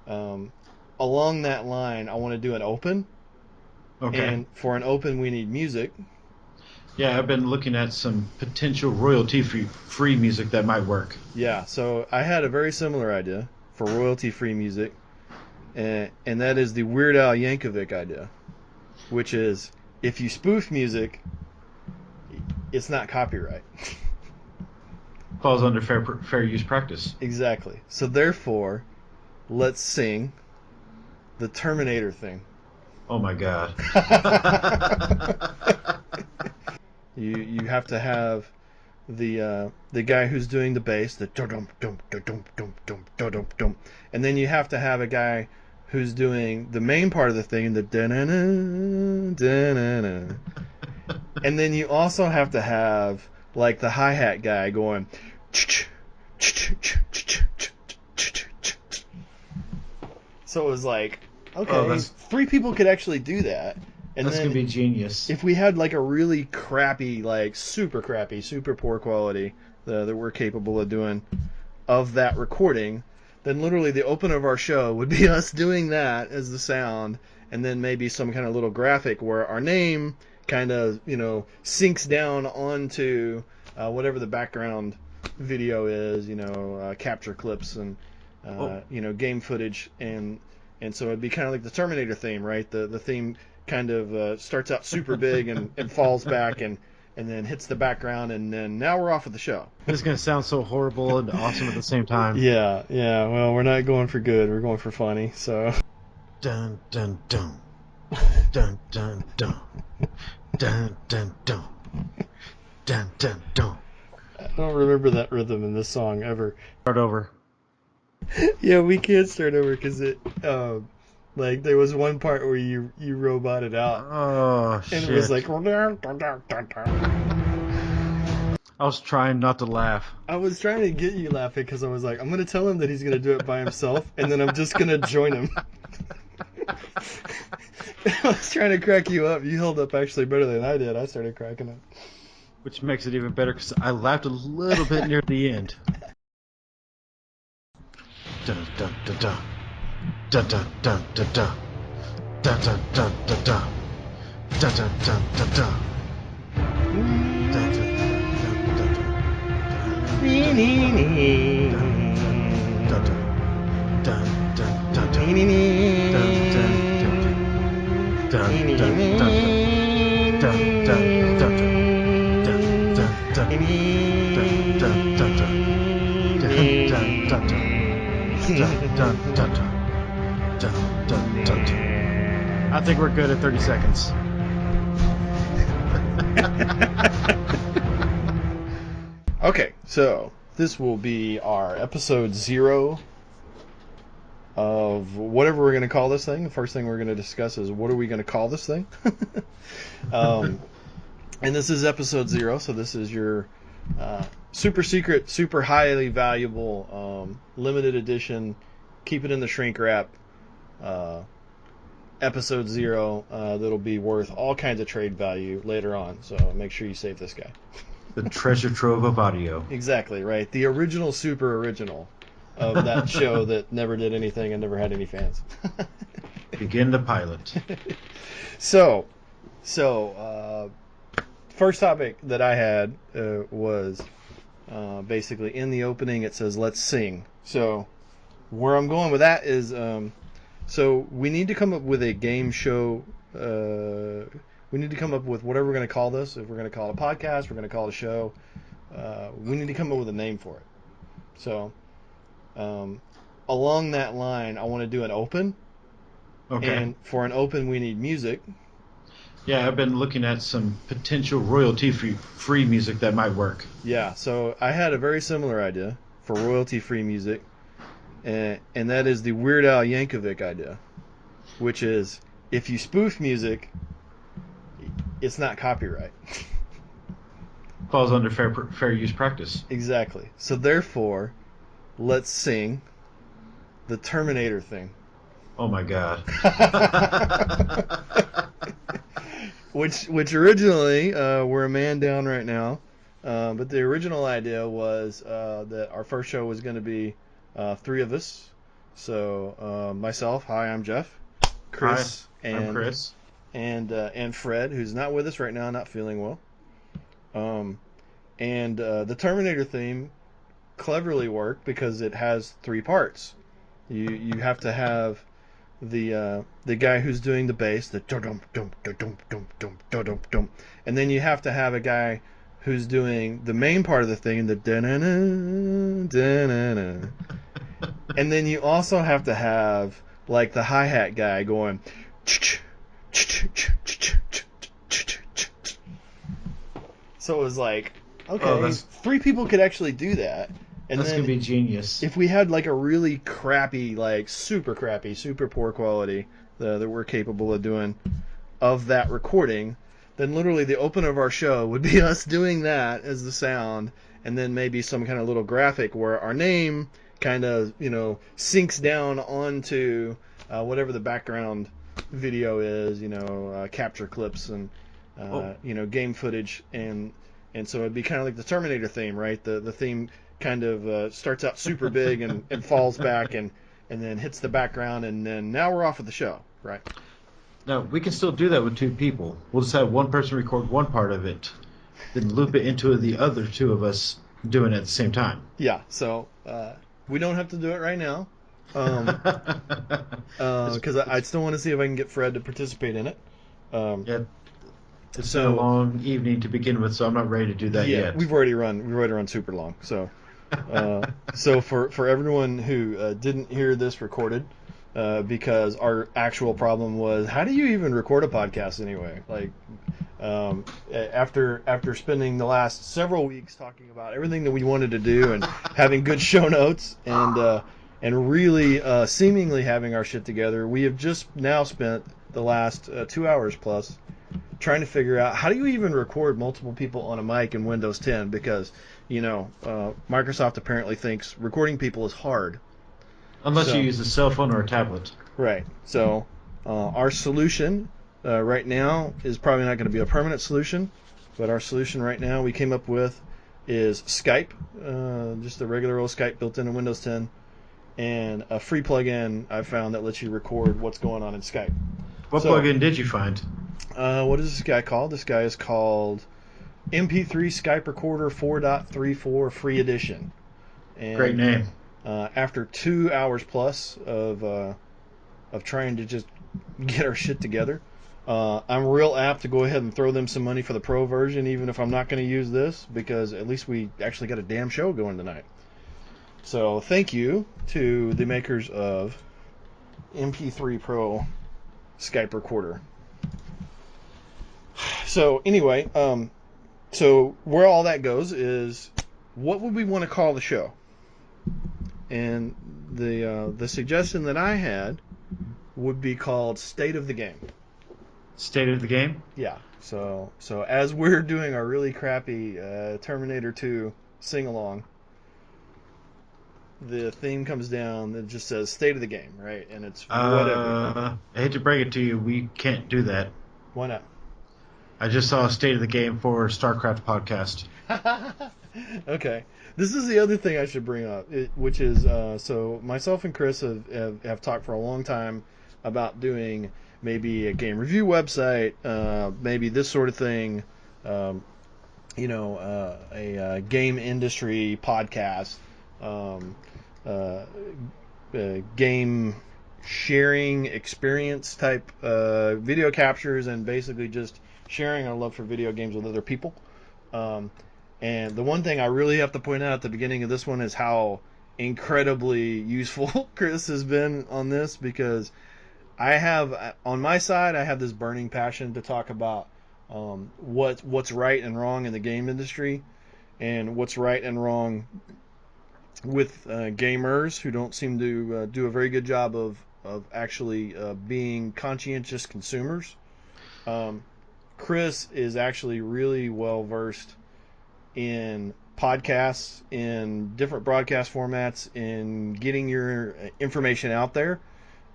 Um, Along that line, I want to do an open, Okay. and for an open, we need music. Yeah, I've been looking at some potential royalty free music that might work. Yeah, so I had a very similar idea for royalty-free music, and that is the Weird Al Yankovic idea, which is if you spoof music, it's not copyright. Falls under fair use practice. Exactly. So therefore, let's sing the Terminator thing. Oh my god. You have to have the guy who's doing the bass, the dum dum dum dum dum dum dum dum, and then you have to have a guy who's doing the main part of the thing, the da-na-na, da-na-na. And then you also have to have like the hi-hat guy going. So it was like, Oh, okay, that's three people could actually do that. And that's gonna then be genius. if we had like a really crappy, like super crappy, super poor quality that we're capable of doing of that recording, then literally the open of our show would be us doing that as the sound, and then maybe some kind of little graphic where our name kind of sinks down onto whatever the background video is, capture clips and Oh, game footage, and so it'd be kind of like the Terminator theme, right? The theme kind of starts out super big and falls back and then hits the background, and then now we're off with the show. this is gonna sound so horrible and awesome at the same time. Yeah, yeah. Well, we're not going for good. We're going for funny. So Dun dun dun dun dun dun dun dun dun dun dun dun. I don't remember that rhythm in this song ever. Start over. Yeah, we can't start over because like there was one part where you roboted out, Oh and it was shit. like. I was trying not to laugh. I was trying to get you laughing because I was like, I'm gonna tell him that he's gonna do it by himself, and then I'm just gonna join him. I was trying to crack you up. You held up actually better than I did. I started cracking up. Which makes it even better because I laughed a little bit near the end. Dun dun dun dun dun dun dun dun dun dun dun dun dun dun dun dun dun dun dun. Dun, dun, dun, dun, dun, dun, dun, dun, dun, dun, dun, dun, dun, dun, dun, I think we're good at 30 seconds. Okay, so this will be our episode 0 of whatever we're going to call this thing. The first thing we're going to discuss is what are we going to call this thing? um, and this is episode 0, so this is your super secret, super highly valuable, limited edition, keep it in the shrink wrap episode 0 that'll be worth all kinds of trade value later on. So make sure you save this guy. The treasure trove of audio. Exactly, right. The original super original of that show that never did anything and never had any fans. Begin the pilot. So, first topic that I had was basically in the opening it says let's sing. So where I'm going with that is so we need to come up with a game show. We need to come up with whatever we're going to call this. If we're going to call it a podcast, we're going to call it a show. We need to come up with a name for it. So along that line, I want to do an open. Okay. And for an open, we need music. Yeah, I've been looking at some potential royalty free music that might work. Yeah, so I had a very similar idea for royalty-free music, and that is the Weird Al Yankovic idea, which is if you spoof music, it's not copyright. Falls under fair use practice. Exactly. So therefore, let's sing the Terminator thing. Oh my god. Which originally we're a man down right now, but the original idea was that our first show was going to be 3 of us, So myself, hi, I'm Jeff. Hi, Chris I'm Chris. and Fred, who's not with us right now, not feeling well. Um, and the Terminator theme cleverly worked because it has three parts. You have to have the guy who's doing the bass, the dum dum dum dum dum dum dum dum, and then you have to have a guy who's doing the main part of the thing, the da-na-na, da-na-na. And then you also have to have like the hi-hat guy going. So it was like, Oh, okay, three people could actually do that. And that's gonna then be genius. if we had like a really crappy, like super crappy, super poor quality that we're capable of doing of that recording, then literally the open of our show would be us doing that as the sound, and then maybe some kind of little graphic where our name kind of sinks down onto whatever the background video is, capture clips and Oh, game footage, and so it'd be kind of like the Terminator theme, right? The theme kind of starts out super big and falls back and then hits the background, and then now we're off with the show, right? no, we can still do that with two people. We'll just have one person record one part of it, then loop it into the other two of us doing it at the same time. Yeah, so we don't have to do it right now, because it's, I it's still want to see if I can get Fred to participate in it. Um, yeah, it's been a so long evening to begin with, so I'm not ready to do that yeah, yet. we've already run super long. So for everyone who didn't hear this recorded, because our actual problem was, how do you even record a podcast anyway? Like, after spending the last several weeks talking about everything that we wanted to do and having good show notes and really seemingly having our shit together, we have just now spent the last 2 hours plus trying to figure out how do you even record multiple people on a mic in Windows 10, because Microsoft apparently thinks recording people is hard. Unless you So use a cell phone or a tablet. right. So our solution right now is probably not going to be a permanent solution, but our solution right now we came up with is Skype, just a regular old Skype built into Windows 10, and a free plugin I found that lets you record what's going on in Skype. What So, plugin did you find? what is this guy called? This guy is called MP3 Skype Recorder 4.34 Free Edition. Great And name. after 2 hours plus of trying to just get our shit together, I'm real apt to go ahead and throw them some money for the pro version, even if I'm not going to use this, because at least we actually got a damn show going tonight. So thank you to the makers of MP3 Pro Skype Recorder. So anyway, so where all that goes is, what would we want to call the show? And the suggestion that I had would be called State of the Game. State of the game? Yeah. So as we're doing our really crappy Terminator 2 sing along, the theme comes down that just says State of the Game, right? And it's whatever. I hate to break it to you, we can't do that. Why not? I just saw a State of the Game for StarCraft podcast. Okay. This is the other thing I should bring up, which is so myself and Chris have talked for a long time about doing maybe a game review website, maybe this sort of thing, a game industry podcast, um, uh, game sharing experience type video captures, and basically just sharing our love for video games with other people. Um, and the one thing I really have to point out at the beginning of this one is how incredibly useful Chris has been on this, because I have, on my side, I have this burning passion to talk about what's right and wrong in the game industry, and what's right and wrong with gamers who don't seem to do a very good job of actually being conscientious consumers. Um, Chris is actually really well versed in podcasts, in different broadcast formats, in getting your information out there.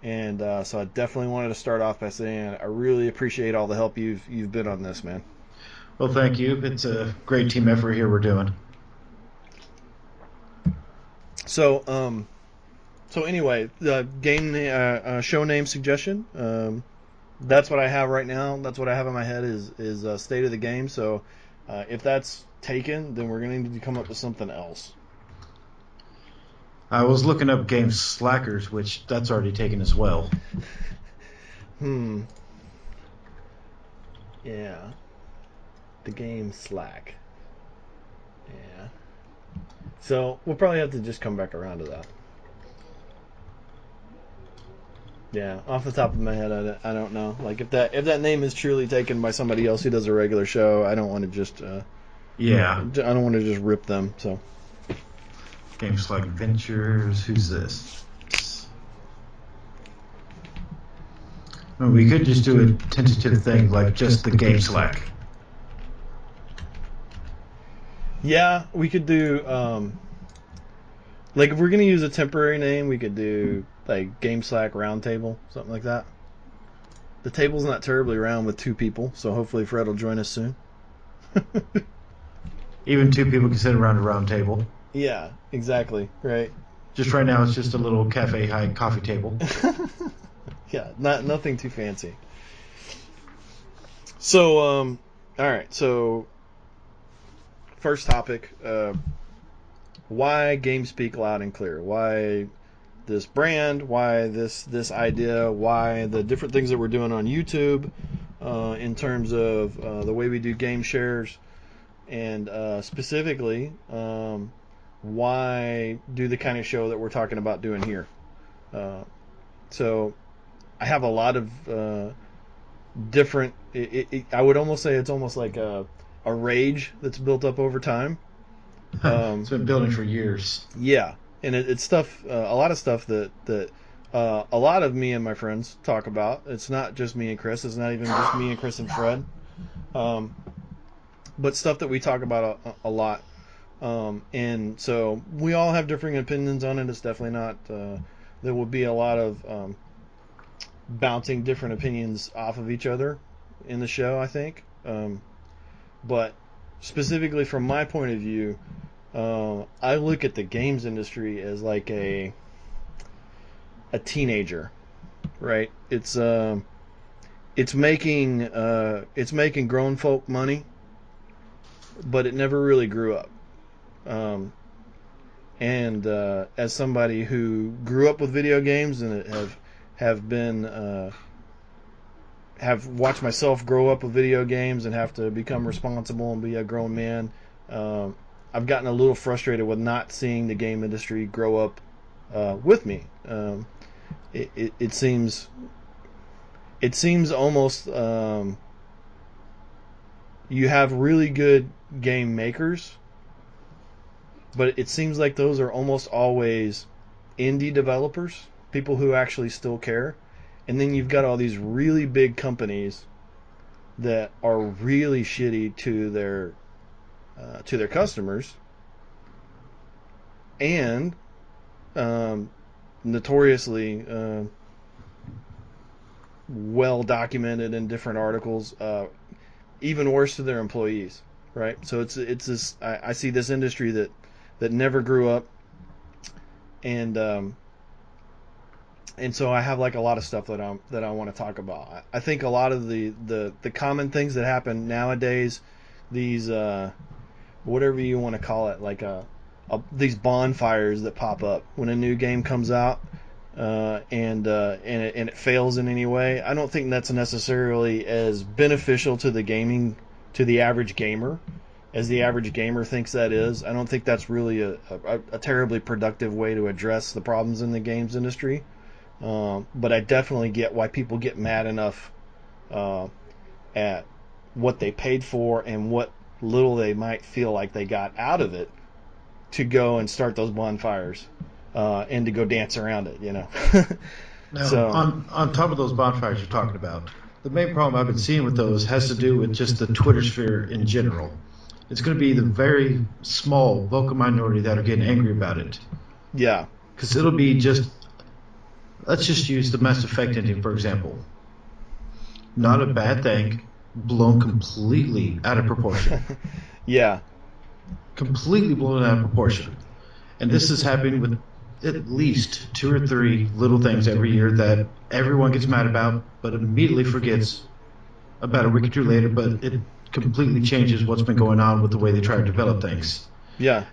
And so I definitely wanted to start off by saying I really appreciate all the help you've been on this, man. Well, thank you. It's a great team effort here we're doing. So So anyway, the show name suggestion. That's what I have right now. That's what I have in my head is state of the game. So if that's taken, then we're going to need to come up with something else. I was looking up game slackers, which that's already taken as well. Yeah. The game Slack. Yeah. So we'll probably have to just come back around to that. Yeah, off the top of my head, I don't know. Like if that name is truly taken by somebody else who does a regular show, I don't want to just Yeah. I don't want to just rip them. So Game Slack Ventures. Who's this? Well, we could just do a tentative thing like just the Game Slack. yeah, we could do like if we're gonna use a temporary name, we could do like Game Slack Roundtable, something like that. The table's not terribly round with 2 people, so hopefully Fred will join us soon. Even 2 people can sit around a round table. Yeah, exactly. Right. Just right now, it's just a little cafe high coffee table. Yeah, nothing too fancy. So, all right. So, first topic: why games speak loud and clear? Why this brand? Why this idea? Why the different things that we're doing on YouTube in terms of the way we do game shares, and specifically, why do the kind of show that we're talking about doing here? So I have a lot of different. I would almost say it's almost like a rage that's built up over time. It's been building for years. Yeah, and it's stuff. A lot of stuff that a lot of me and my friends talk about. It's not just me and Chris. It's not even just me and Chris and Fred. But stuff that we talk about a lot. And so we all have differing opinions on it. It's definitely not. There will be a lot of bouncing different opinions off of each other in the show, I think. But specifically from my point of view, I look at the games industry as like a teenager, right? It's making grown folk money, but it never really grew up. And as somebody who grew up with video games and have watched myself grow up with video games and have to become responsible and be a grown man, I've gotten a little frustrated with not seeing the game industry grow up with me. It seems almost you have really good game makers, but it seems like those are almost always indie developers, people who actually still care. And then you've got all these really big companies that are really shitty to their customers, and notoriously well documented in different articles, even worse to their employees. Right? So it's this. I see this industry that never grew up, and so I have like a lot of stuff that I want to talk about. I think a lot of the common things that happen nowadays, these whatever you want to call it, like these bonfires that pop up when a new game comes out, and it fails in any way. I don't think that's necessarily as beneficial to the average gamer as the average gamer thinks that is. I don't think that's really a terribly productive way to address the problems in the games industry. But I definitely get why people get mad enough at what they paid for and what little they might feel like they got out of it to go and start those bonfires and to go dance around it, Now, So on top of those bonfires you're talking about, the main problem I've been seeing with those has to do with just the Twitter sphere in general. It's going to be the very small vocal minority that are getting angry about it. yeah, Because it'll be just, let's just use the Mass Effect ending, for example. Not a bad thing, blown completely out of proportion. yeah, Completely blown out of proportion. And this is happening with at least 2 or 3 little things every year that everyone gets mad about, but immediately forgets about a week or two later, but it completely changes what's been going on with the way they try to develop things. Yeah.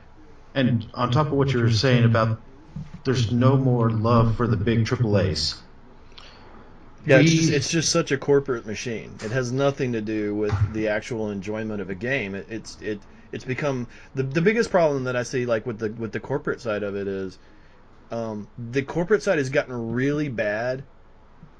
And on top of what you were saying about there's no more love for the big AAAs. Yeah, We, it's just such a corporate machine. It has nothing to do with the actual enjoyment of a game. It's become the biggest problem that I see, like with the corporate side of it, is the corporate side has gotten really bad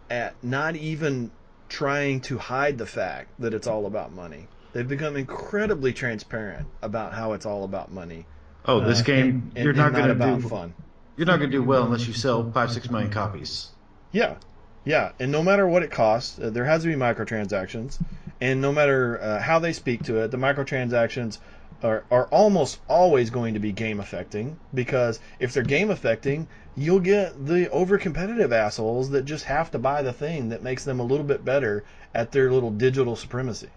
at not even trying to hide the fact that it's all about money. They've become incredibly transparent about how it's all about money, oh, this game, and not about fun. you're not gonna do well unless you sell 5, 6 million copies. Yeah, yeah, and no matter what it costs, there has to be microtransactions, and no matter how they speak to it, the microtransactions are almost always going to be game affecting, because if they're game affecting, you'll get the over competitive assholes that just have to buy the thing that makes them a little bit better at their little digital supremacy.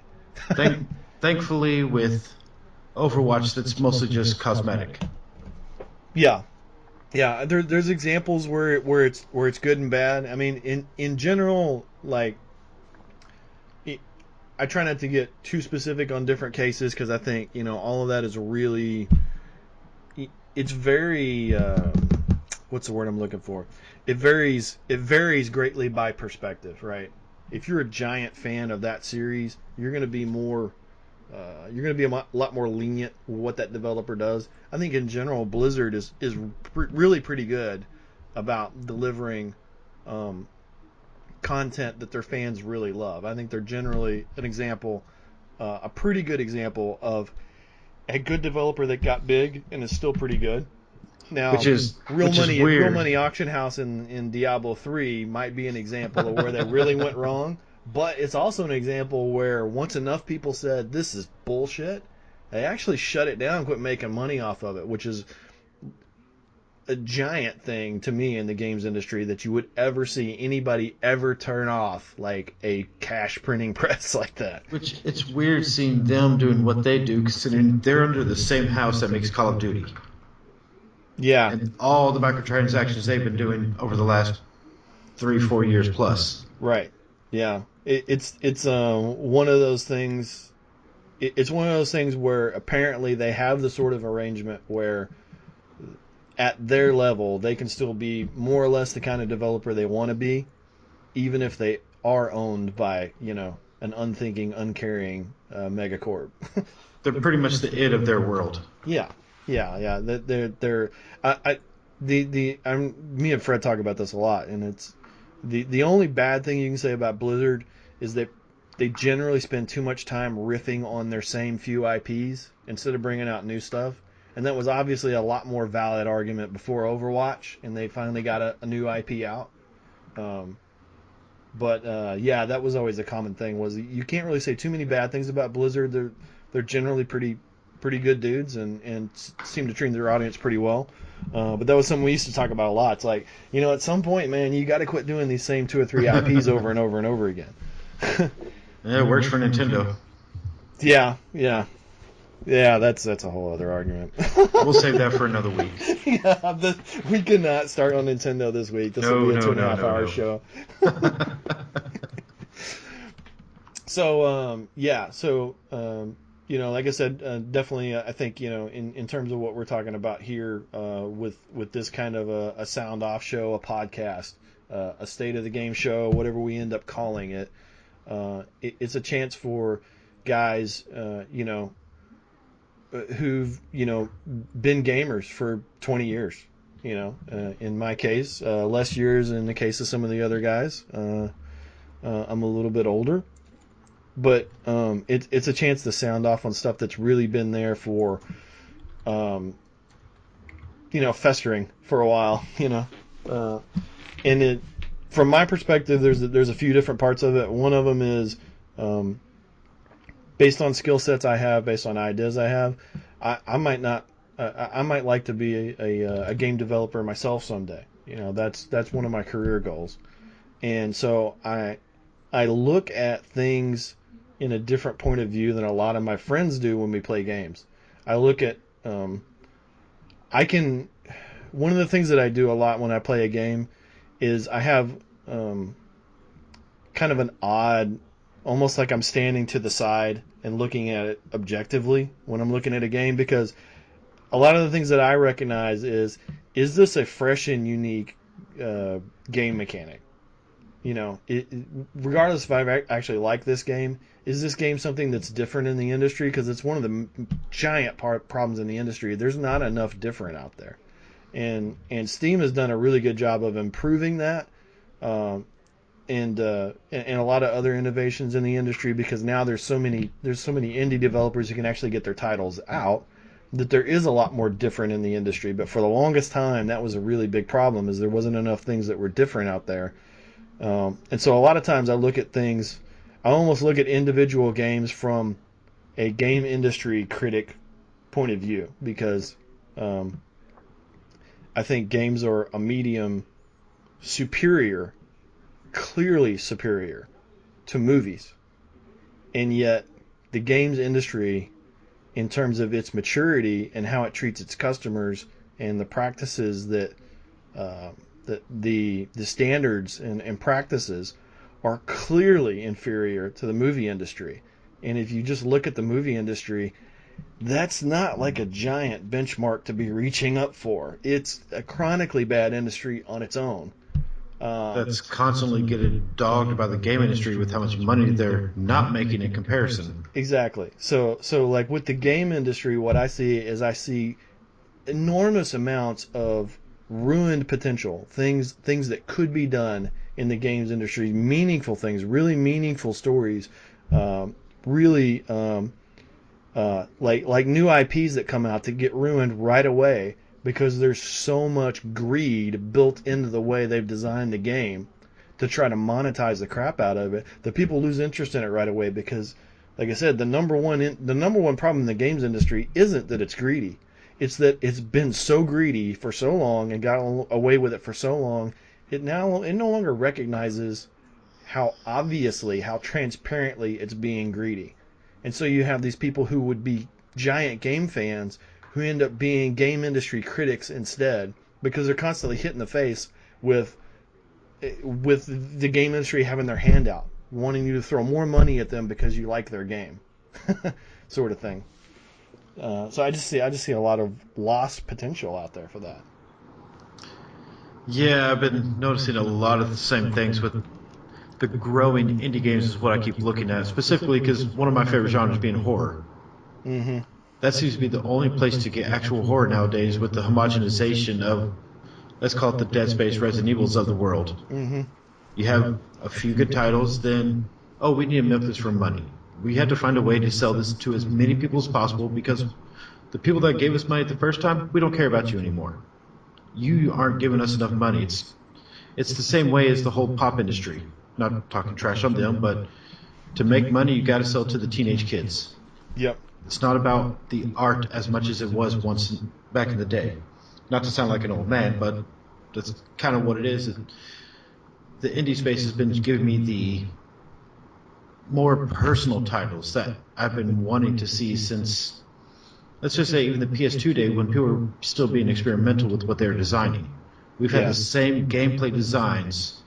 Thankfully, with Overwatch, that's mostly just cosmetic. Yeah, yeah. There's examples where it's good and bad. I mean, in general, like I try not to get too specific on different cases, because I think all of that is really, it's very what's the word I'm looking for? It varies greatly by perspective, right? If you're a giant fan of that series, you're going to be more you're going to be a lot more lenient with what that developer does. I think in general, Blizzard is really pretty good about delivering um, content that their fans really love. I think they're generally an example, a pretty good example of a good developer that got big and is still pretty good. Now, Which is Real weird. Money Auction House in Diablo 3 might be an example of where they really went wrong, but it's also an example where once enough people said this is bullshit, they actually shut it down and quit making money off of it, which is a giant thing to me in the games industry, that you would ever see anybody ever turn off like a cash printing press like that. Which it's weird seeing them doing what they do, considering they're under the same house that makes Call of Duty, Yeah, and all the microtransactions they've been doing over the last 3, 4 years plus. right. Yeah, it's one of those things. It's one of those things where apparently they have the sort of arrangement where at their level they can still be more or less the kind of developer they want to be, even if they are owned by an unthinking, uncaring megacorp. They're pretty much the it of their world. Yeah, yeah. They're I the me and Fred talk about this a lot, and it's the only bad thing you can say about Blizzard is that they generally spend too much time riffing on their same few IPs instead of bringing out new stuff. And that was obviously a lot more valid argument before Overwatch, and they finally got a new IP out. Um, but yeah, that was always a common thing. Was you can't really say too many bad things about Blizzard. They're generally pretty good dudes, and seem to treat their audience pretty well. But that was something we used to talk about a lot. It's like, at some point, man, you got to quit doing these same 2 or 3 IPs over and over and over again. Yeah, it works for Nintendo. Yeah, yeah, yeah. That's a whole other argument. We'll save that for another week. Yeah, we cannot start on Nintendo this week. This will No, be a no, two and a no, half no, hour no. show. So yeah, so like I said, definitely, I think in terms of what we're talking about here, with this kind of a sound off show, a podcast, a state of the game show, whatever we end up calling it, it's a chance for guys, who've been gamers for 20 years. In my case, less years in the case of some of the other guys. I'm a little bit older, but it's a chance to sound off on stuff that's really been there for um, festering for a while. And it, from my perspective, there's a few different parts of it. One of them is um, based on skill sets I have, based on ideas I have. I might not. I might like to be a game developer myself someday. That's one of my career goals. And so I look at things in a different point of view than a lot of my friends do when we play games. I look at I can one of the things that I do a lot when I play a game is I have kind of an odd, almost like I'm standing to the side and looking at it objectively when I'm looking at a game, because a lot of the things that I recognize is this a fresh and unique game mechanic? You know, regardless if I actually like this game, is this game something that's different in the industry? Because it's one of the giant problems in the industry. There's not enough different out there, and Steam has done a really good job of improving that, and a lot of other innovations in the industry, because now there's so many indie developers who can actually get their titles out, that there is a lot more different in the industry. But for the longest time, that was a really big problem, is there wasn't enough things that were different out there. And so a lot of times I almost look at individual games from a game industry critic point of view, because I think games are a medium superior, clearly superior to movies. And yet the games industry, in terms of its maturity and how it treats its customers and the practices that the standards and practices, are clearly inferior to the movie industry. And if you just look at the movie industry, that's not like a giant benchmark to be reaching up for. It's a chronically bad industry on its own. That's constantly getting dogged by the game industry with how much money they're not making in comparison. Exactly. So like with the game industry, what I see enormous amounts of ruined potential, things that could be done in the games industry, meaningful things, really meaningful stories, really like new IPs that come out that get ruined right away because there's so much greed built into the way they've designed the game to try to monetize the crap out of it, that people lose interest in it right away. Because, like I said, the number one problem in the games industry isn't that it's greedy. It's that it's been so greedy for so long and got away with it for so long. It no longer recognizes how obviously, how transparently it's being greedy. And so you have these people who would be giant game fans who end up being game industry critics instead, because they're constantly hit in the face with the game industry having their hand out, wanting you to throw more money at them because you like their game, sort of thing. So I just see a lot of lost potential out there for that. Yeah, I've been noticing a lot of the same things with the growing indie games is what I keep looking at, specifically because one of my favorite genres being horror. Mm-hmm. That seems to be the only place to get actual horror nowadays, with the homogenization of, let's call it the Dead Space, Resident Evils of the world. Mm-hmm. You have a few good titles, then, oh, we need to milk this for money. We had to find a way to sell this to as many people as possible, because the people that gave us money the first time, we don't care about you anymore. You aren't giving us enough money. It's the same way as the whole pop industry. Not talking trash on them, but to make money, you got to sell to the teenage kids. Yep. It's not about the art as much as it was back in the day. Not to sound like an old man, but that's kind of what it is. The indie space has been giving me the more personal titles that I've been wanting to see since, let's just say, even the PS2 day, when people were still being experimental with what they were designing. We've had the same gameplay designs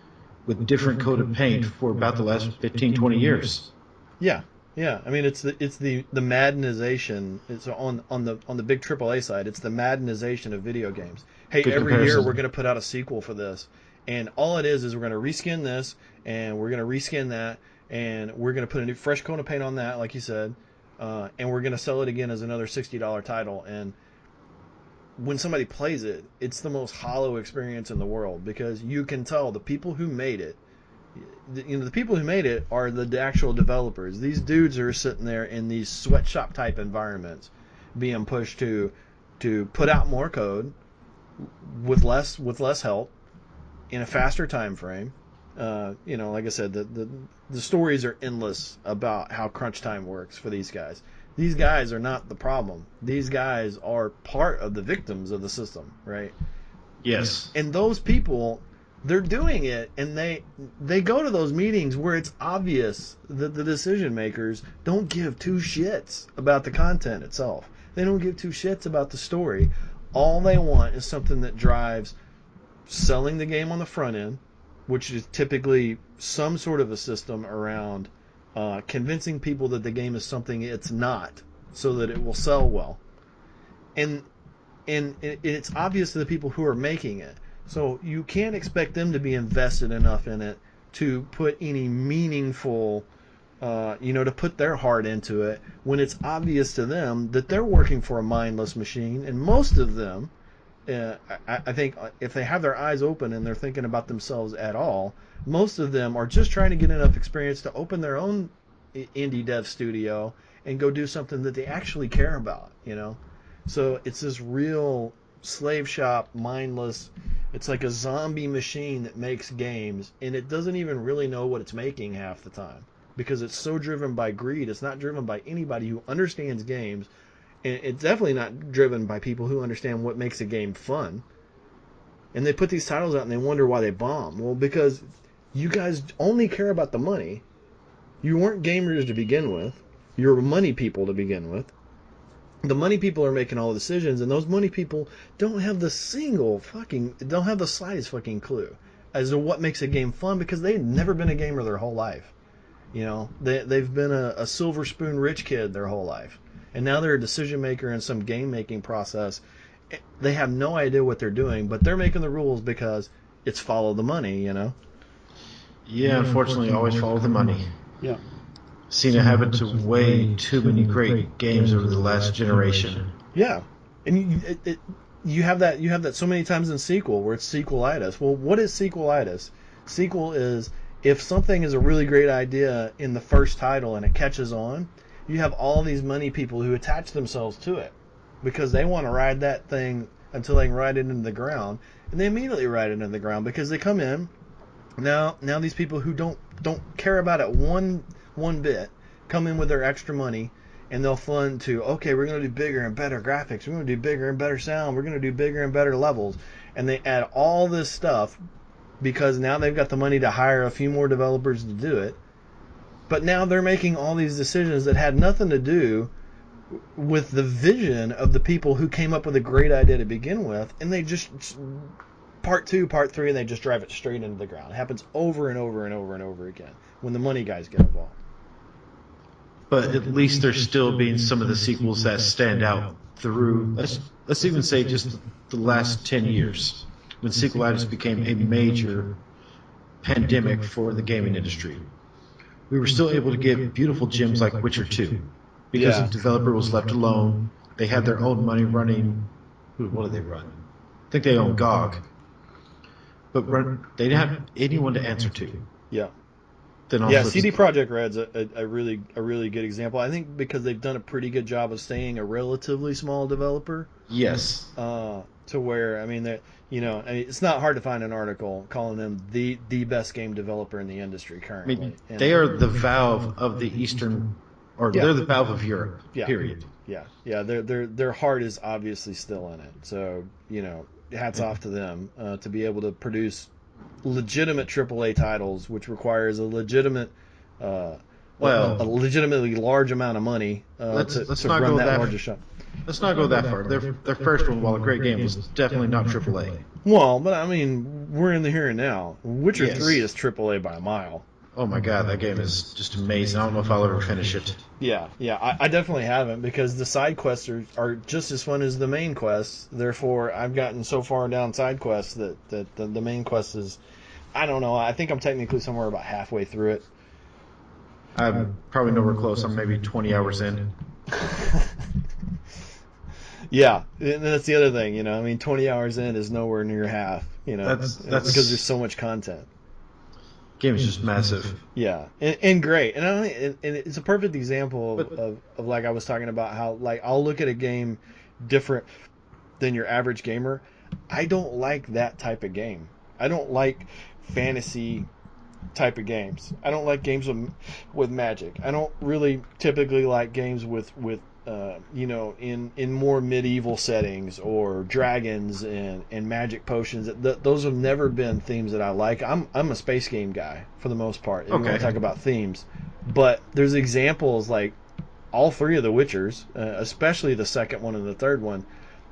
with different coat of paint for about the last 15, 20 years. Yeah. I mean, it's the Maddenization. It's on the big AAA side. It's the Maddenization of video games. Hey, Good every comparison. year we're going to put out a sequel for this, and all it is we're going to reskin this, and we're going to reskin that, and we're going to put a new fresh coat of paint on that, like you said, and we're going to sell it again as another $60 title. And when somebody plays it, it's the most hollow experience in the world, because you can tell the people who made it. The people who made it are the actual developers. These dudes are sitting there in these sweatshop type environments, being pushed to put out more code with less help in a faster time frame. Like I said, the stories are endless about how crunch time works for these guys. These guys are not the problem. These guys are part of the victims of the system, right? Yes. And those people, they're doing it, and they go to those meetings where it's obvious that the decision makers don't give two shits about the content itself. They don't give two shits about the story. all they want is something that drives selling the game on the front end, which is typically some sort of a system around convincing people that the game is something it's not, so that it will sell well. And it's obvious to the people who are making it. So you can't expect them to be invested enough in it to put any meaningful, to put their heart into it when it's obvious to them that they're working for a mindless machine. And most of them, I think if they have their eyes open and they're thinking about themselves at all, most of them are just trying to get enough experience to open their own indie dev studio and go do something that they actually care about, So it's this real slave shop, mindless. It's like a zombie machine that makes games, and it doesn't even really know what it's making half the time because it's so driven by greed. It's not driven by anybody who understands games, and it's definitely not driven by people who understand what makes a game fun. And they put these titles out and they wonder why they bomb. Well, because you guys only care about the money. You weren't gamers to begin with. You're money people to begin with. The money people are making all the decisions, and those money people don't have the slightest fucking clue as to what makes a game fun because they've never been a gamer their whole life. They've been a silver spoon rich kid their whole life, and now they're a decision maker in some game making process. They have no idea what they're doing, but they're making the rules because it's follow the money. Yeah, unfortunately, always follow the money. Yeah. Seen it happen to way too many great games over the last generation. Yeah, and you have that so many times in sequel where it's sequelitis. Well, what is sequelitis? Sequel is if something is a really great idea in the first title and it catches on, you have all these money people who attach themselves to it because they want to ride that thing until they can ride it into the ground, and they immediately ride it into the ground because they come in. Now these people who don't care about it one bit come in with their extra money, and they'll fund to, okay, we're going to do bigger and better graphics, we're going to do bigger and better sound, we're going to do bigger and better levels, and they add all this stuff because now they've got the money to hire a few more developers to do it. But now they're making all these decisions that had nothing to do with the vision of the people who came up with a great idea to begin with, and they just part 2, part 3, and they just drive it straight into the ground. It happens over and over and over and over again when the money guys get involved. But at least there's still being some of the sequels that stand out through, let's even say just the last 10 years, when sequelitis became a major pandemic for the gaming industry. We were still able to get beautiful gems like Witcher 2 because the developer was left alone. They had their own money running. What did they run? I think they own GOG. But they didn't have anyone to answer to. Yeah. Then CD Projekt Red's a really good example. I think because they've done a pretty good job of staying a relatively small developer. Yes. To where it's not hard to find an article calling them the best game developer in the industry currently. I mean, they are the Valve of the Eastern, or they're the Valve of Europe. Yeah. Period. Yeah. Their heart is obviously still in it. So hats off to them to be able to produce legitimate AAA titles, which requires a legitimate, a legitimately large amount of money let's to not run go that largest shop. Let's not go that far. Their first one, while a great game, was definitely not AAA. Well, but I mean, we're in the here and now. Witcher 3 is AAA by a mile. Oh my god, that game is just amazing. I don't know if I'll ever finish it. Yeah, I definitely haven't because the side quests are just as fun as the main quests. Therefore, I've gotten so far down side quests that the main quest is, I don't know, I think I'm technically somewhere about halfway through it. I'm probably nowhere close. I'm maybe 20 hours in. Yeah, and that's the other thing, I mean, 20 hours in is nowhere near half, That's because there's so much content. Game is just massive. Yeah, and great, and it's a perfect example of like I was talking about how like I'll look at a game different than your average gamer. I don't like that type of game. I don't like fantasy type of games. I don't like games with magic. I don't really typically like games with in more medieval settings or dragons and magic potions. Those have never been themes that I like. I'm a space game guy for the most part. If you want to talk about themes, but there's examples like all 3 of the Witchers, especially the second one and the third one.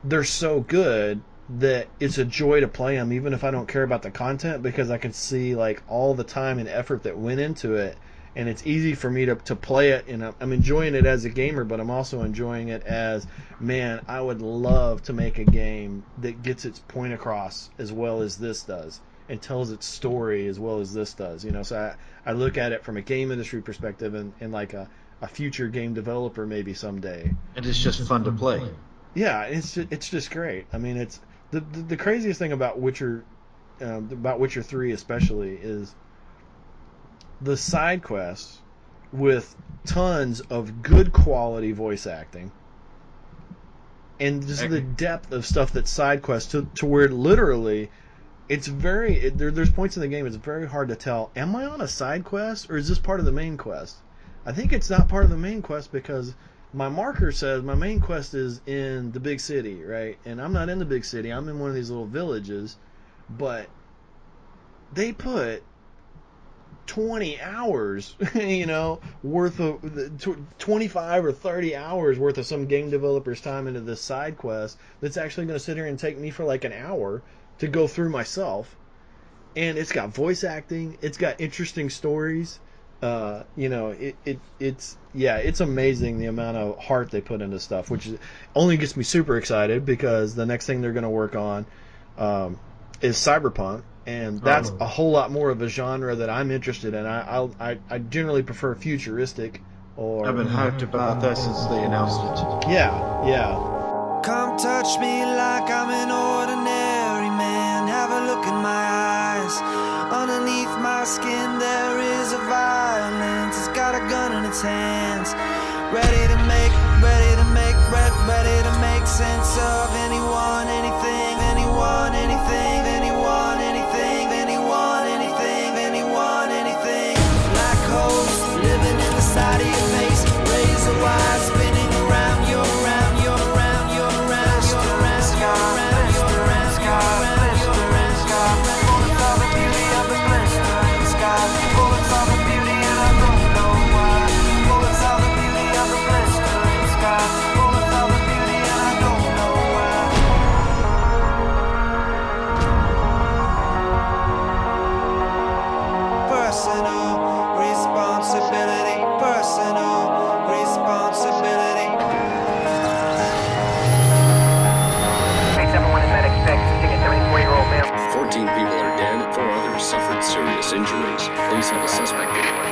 they're so good that it's a joy to play them, even if I don't care about the content, because I can see like all the time and effort that went into it, and it's easy for me to play it, and I'm enjoying it as a gamer, but I'm also enjoying it as, man, I would love to make a game that gets its point across as well as this does, and tells its story as well as this does. So I look at it from a game industry perspective, and like a future game developer maybe someday. And it's just fun to play. Yeah, it's just great. I mean, it's the craziest thing about Witcher 3 especially is the side quests with tons of good quality voice acting, and just the depth of stuff that's side quests to where literally it's there's points in the game it's very hard to tell, am I on a side quest or is this part of the main quest? I think it's not part of the main quest because my marker says my main quest is in the big city, right? And I'm not in the big city. I'm in one of these little villages, but they put 20 hours, worth of 25 or 30 hours worth of some game developer's time into this side quest that's actually going to sit here and take me for like an hour to go through myself. And it's got voice acting. It's got interesting stories. It's amazing the amount of heart they put into stuff, which only gets me super excited because the next thing they're going to work on is Cyberpunk, and that's a whole lot more of a genre that I'm interested in. I generally prefer futuristic. I've been hyped about that since they announced it. Yeah. Come touch me like I'm an ordinary man. Have a look in my eyes. Underneath my skin there is a violence. It's got a gun in its hands. Ready to make sense of anyone, anything, anyone, anything, anyone, anything, anyone, anything, anyone, anything. Black holes living in the side of your face. Razor wires spinning around you, around you, around you, around you, around you, around you, around you, around you, around you. Bullets are the beauty of the blistering sky. Bullets are the beauty and I don't know why. Bullets are the beauty of the blistering sky. Bullets are the beauty and I don't know why. Personal responsibility. Personal responsibility. Thanks everyone in medic check. Seeing a 74-year-old male. 14 people are dead, 4 others suffered serious injuries. Police have a suspect anyway.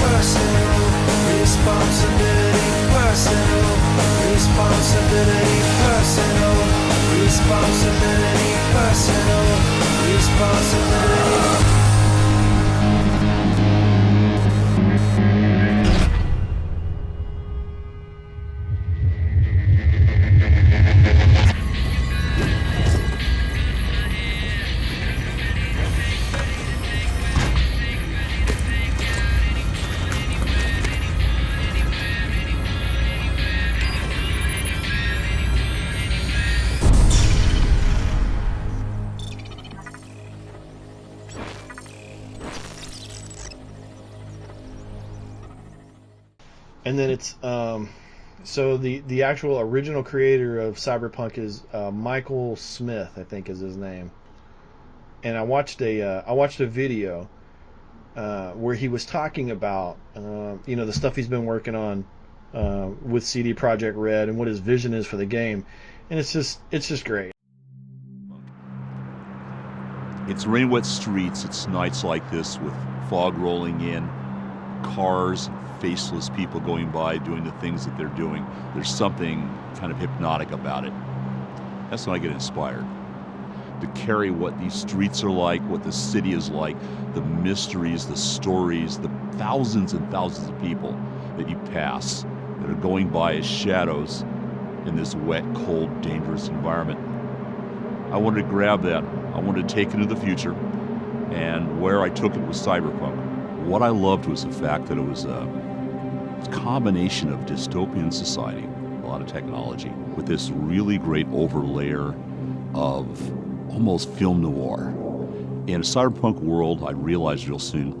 Personal responsibility. Personal responsibility. Personal responsibility. Personal responsibility. And then it's so the actual original creator of Cyberpunk is Michael Smith, I think is his name. And I watched a video where he was talking about the stuff he's been working on with CD Projekt Red and what his vision is for the game, and it's just great. It's rain-wet streets. It's nights like this with fog rolling in, cars, faceless people going by doing the things that they're doing. There's something kind of hypnotic about it. That's when I get inspired to carry what these streets are like, what the city is like, the mysteries, the stories, the thousands and thousands of people that you pass that are going by as shadows in this wet, cold, dangerous environment. I wanted to grab that. I wanted to take it into the future, and where I took it was Cyberpunk. What I loved was the fact that it was a combination of dystopian society, a lot of technology, with this really great overlayer of almost film noir. In a cyberpunk world, I realized real soon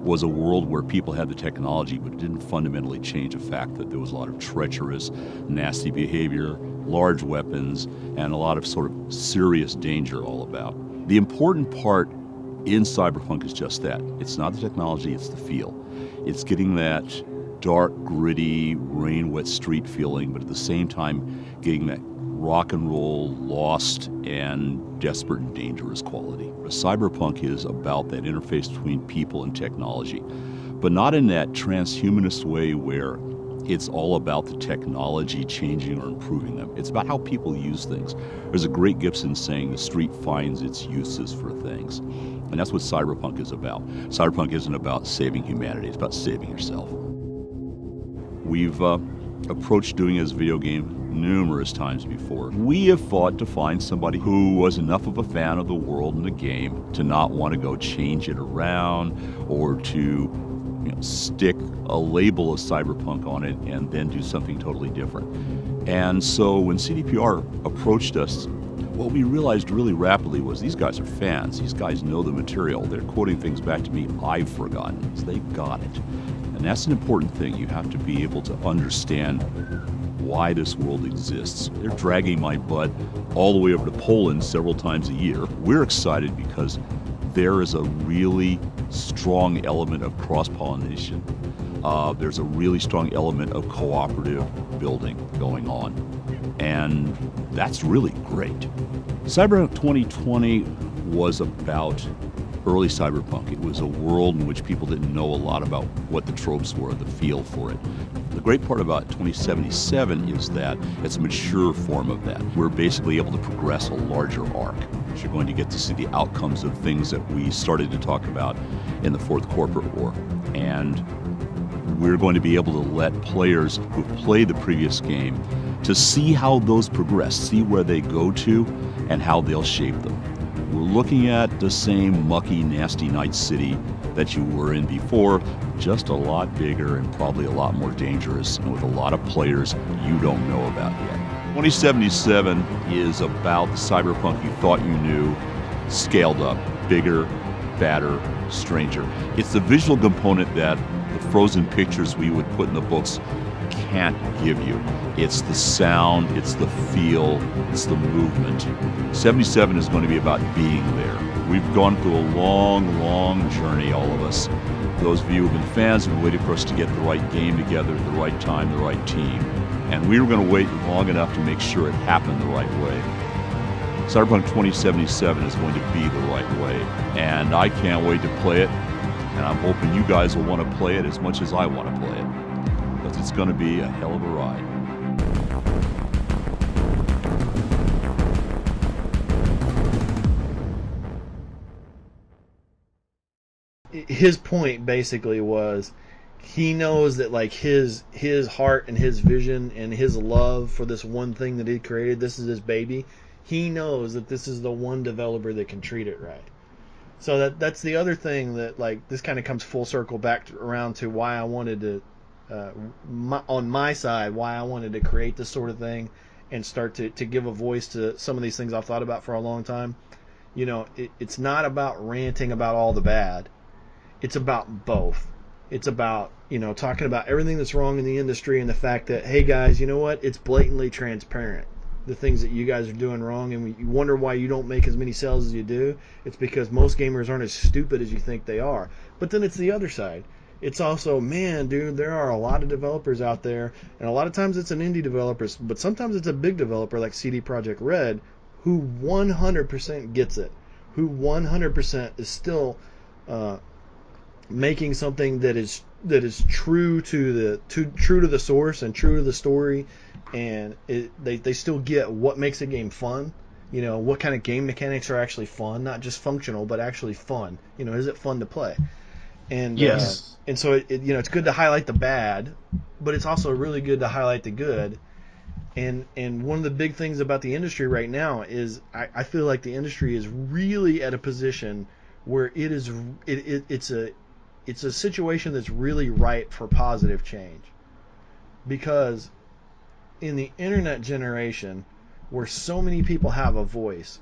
was a world where people had the technology, but it didn't fundamentally change the fact that there was a lot of treacherous, nasty behavior, large weapons, and a lot of sort of serious danger all about. The important part in Cyberpunk is just that. It's not the technology, it's the feel. It's getting that dark, gritty, rain-wet street feeling, but at the same time getting that rock and roll, lost, and desperate and dangerous quality. Cyberpunk is about that interface between people and technology, but not in that transhumanist way where it's all about the technology changing or improving them. It's about how people use things. There's a great Gibson saying, the street finds its uses for things. And that's what Cyberpunk is about. Cyberpunk isn't about saving humanity, it's about saving yourself. We've approached doing it as a video game numerous times before. We have fought to find somebody who was enough of a fan of the world and the game to not want to go change it around or to stick a label of Cyberpunk on it and then do something totally different. And so when CDPR approached us, what we realized really rapidly was these guys are fans. These guys know the material. They're quoting things back to me I've forgotten. So they got it. And that's an important thing. You have to be able to understand why this world exists. They're dragging my butt all the way over to Poland several times a year. We're excited because there is a really strong element of cross-pollination. There's a really strong element of cooperative building going on. And that's really great. Cyberpunk 2020 was about early Cyberpunk. It was a world in which people didn't know a lot about what the tropes were, the feel for it. The great part about 2077 is that it's a mature form of that. We're basically able to progress a larger arc. You're going to get to see the outcomes of things that we started to talk about in the Fourth Corporate War. And we're going to be able to let players who play the previous game to see how those progress, see where they go to, and how they'll shape them. We're looking at the same mucky, nasty Night City that you were in before, just a lot bigger and probably a lot more dangerous, and with a lot of players you don't know about yet. 2077 is about the Cyberpunk you thought you knew, scaled up, bigger, badder, stranger. It's the visual component that the frozen pictures we would put in the books can't give you. It's the sound, it's the feel, it's the movement. 77 is going to be about being there. We've gone through a long, long journey, all of us. Those of you who have been fans have been waiting for us to get the right game together at the right time, the right team. And we were going to wait long enough to make sure it happened the right way. Cyberpunk 2077 is going to be the right way. And I can't wait to play it. And I'm hoping you guys will want to play it as much as I want to play it. Because it's going to be a hell of a ride. His point basically was he knows that like his heart and his vision and his love for this one thing that he created, this is his baby. He knows that this is the one developer that can treat it right. So that's the other thing that like this kind of comes full circle back around to why I wanted to on my side, why I wanted to create this sort of thing and start to give a voice to some of these things I've thought about for a long time. You know, it's not about ranting about all the bad. It's about both. It's about, you know, talking about everything that's wrong in the industry and the fact that, hey guys, you know what? It's blatantly transparent. The things that you guys are doing wrong, and you wonder why you don't make as many sales as you do. It's because most gamers aren't as stupid as you think they are. But then it's the other side. It's also, man, dude, there are a lot of developers out there, and a lot of times it's an indie developer, but sometimes it's a big developer like CD Projekt Red, who 100% gets it, who 100% is still making something that is true to the source and true to the story, and they still get what makes a game fun. You know, what kind of game mechanics are actually fun, not just functional, but actually fun. You know, is it fun to play? And yes. And so you know, it's good to highlight the bad, but it's also really good to highlight the good. And one of the big things about the industry right now is I feel like the industry is really at a position where it's a situation that's really ripe for positive change. Because in the internet generation, where so many people have a voice,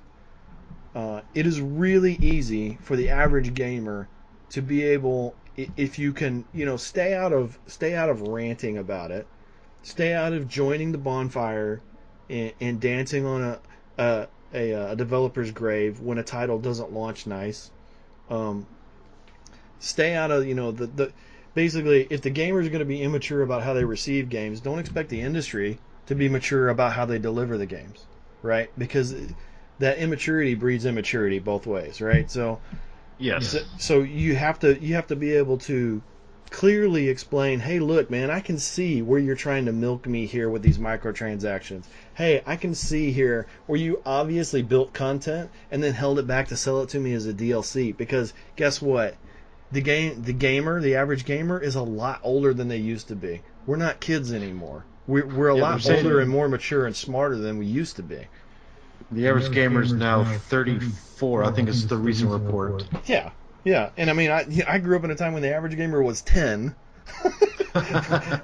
it is really easy for the average gamer to be able, if you can, stay out of ranting about it, stay out of joining the bonfire and dancing on a developer's grave when a title doesn't launch nice. Stay out of the basically, if the gamers are going to be immature about how they receive games, don't expect the industry to be mature about how they deliver the games, right? Because that immaturity breeds immaturity both ways, right? So Yes. so you have to be able to clearly explain, hey, look, man, I can see where you're trying to milk me here with these microtransactions. Hey, I can see here where you obviously built content and then held it back to sell it to me as a DLC. Because guess what? The average gamer is a lot older than they used to be. We're not kids anymore. We're a lot older and more mature and smarter than we used to be. The average gamer is now 34. I think it's the recent report. Yeah, yeah. And I mean, I grew up in a time when the average gamer was 10.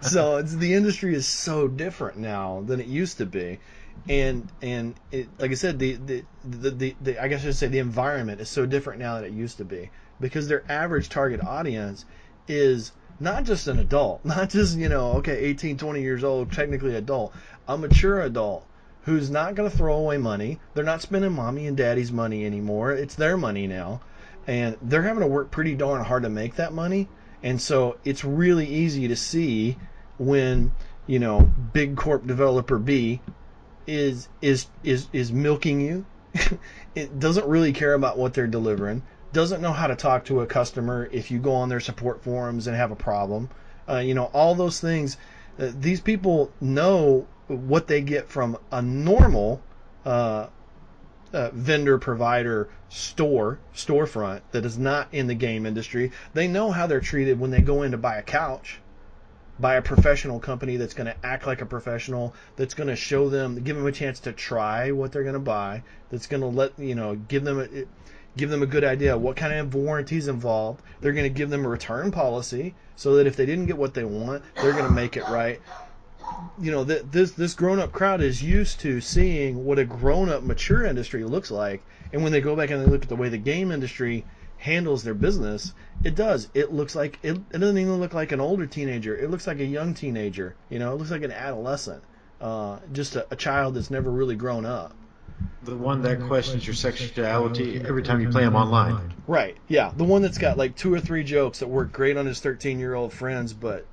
So the industry is so different now than it used to be, and like I said, the I guess I should say the environment is so different now than it used to be, because their average target audience is not just an adult, not just 18, 20 years old, technically adult, a mature adult who's not going to throw away money. They're not spending mommy and daddy's money anymore. It's their money now, and they're having to work pretty darn hard to make that money. And so it's really easy to see when, big corp developer B is milking you. It doesn't really care about what they're delivering. Doesn't know how to talk to a customer if you go on their support forums and have a problem. All those things. These people know what they get from a normal vendor, provider, storefront that is not in the game industry. They know how they're treated when they go in to buy a couch by a professional company that's going to act like a professional, that's going to give them a chance to try what they're going to buy, that's going to give them a good idea of what kind of warranties involved. They're going to give them a return policy so that if they didn't get what they want, they're going to make it right. This grown-up crowd is used to seeing what a grown-up, mature industry looks like, and when they go back and they look at the way the game industry handles their business, it does. It looks like it doesn't even look like an older teenager. It looks like a young teenager. It looks like an adolescent, just a child that's never really grown up. The one that questions your sexuality every time you play them online. Right, yeah. The one that's got like 2 or 3 jokes that work great on his 13-year-old friends, but,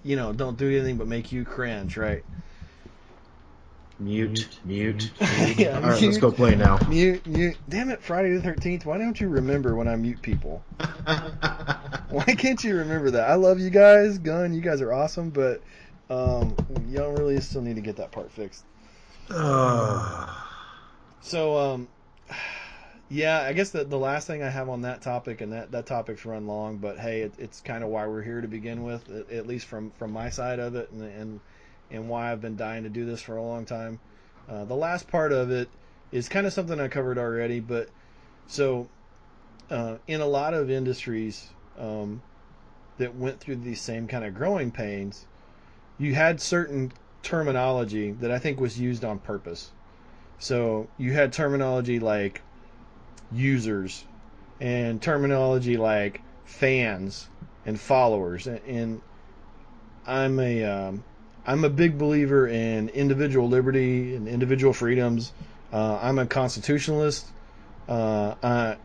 don't do anything but make you cringe, right? Mute. Yeah, All right, let's go play now. Mute. Damn it, Friday the 13th. Why don't you remember when I mute people? Why can't you remember that? I love you guys. Gun, you guys are awesome, but y'all really still need to get that part fixed. So, yeah, I guess the last thing I have on that topic, and that topic's run long, but hey, it's kind of why we're here to begin with, at least from my side of it, and why I've been dying to do this for a long time. The last part of it is kind of something I covered already, but so in a lot of industries that went through these same kind of growing pains, you had certain terminology that I think was used on purpose. So you had terminology like users and terminology like fans and followers, and I'm a big believer in individual liberty and individual freedoms. I'm a constitutionalist. I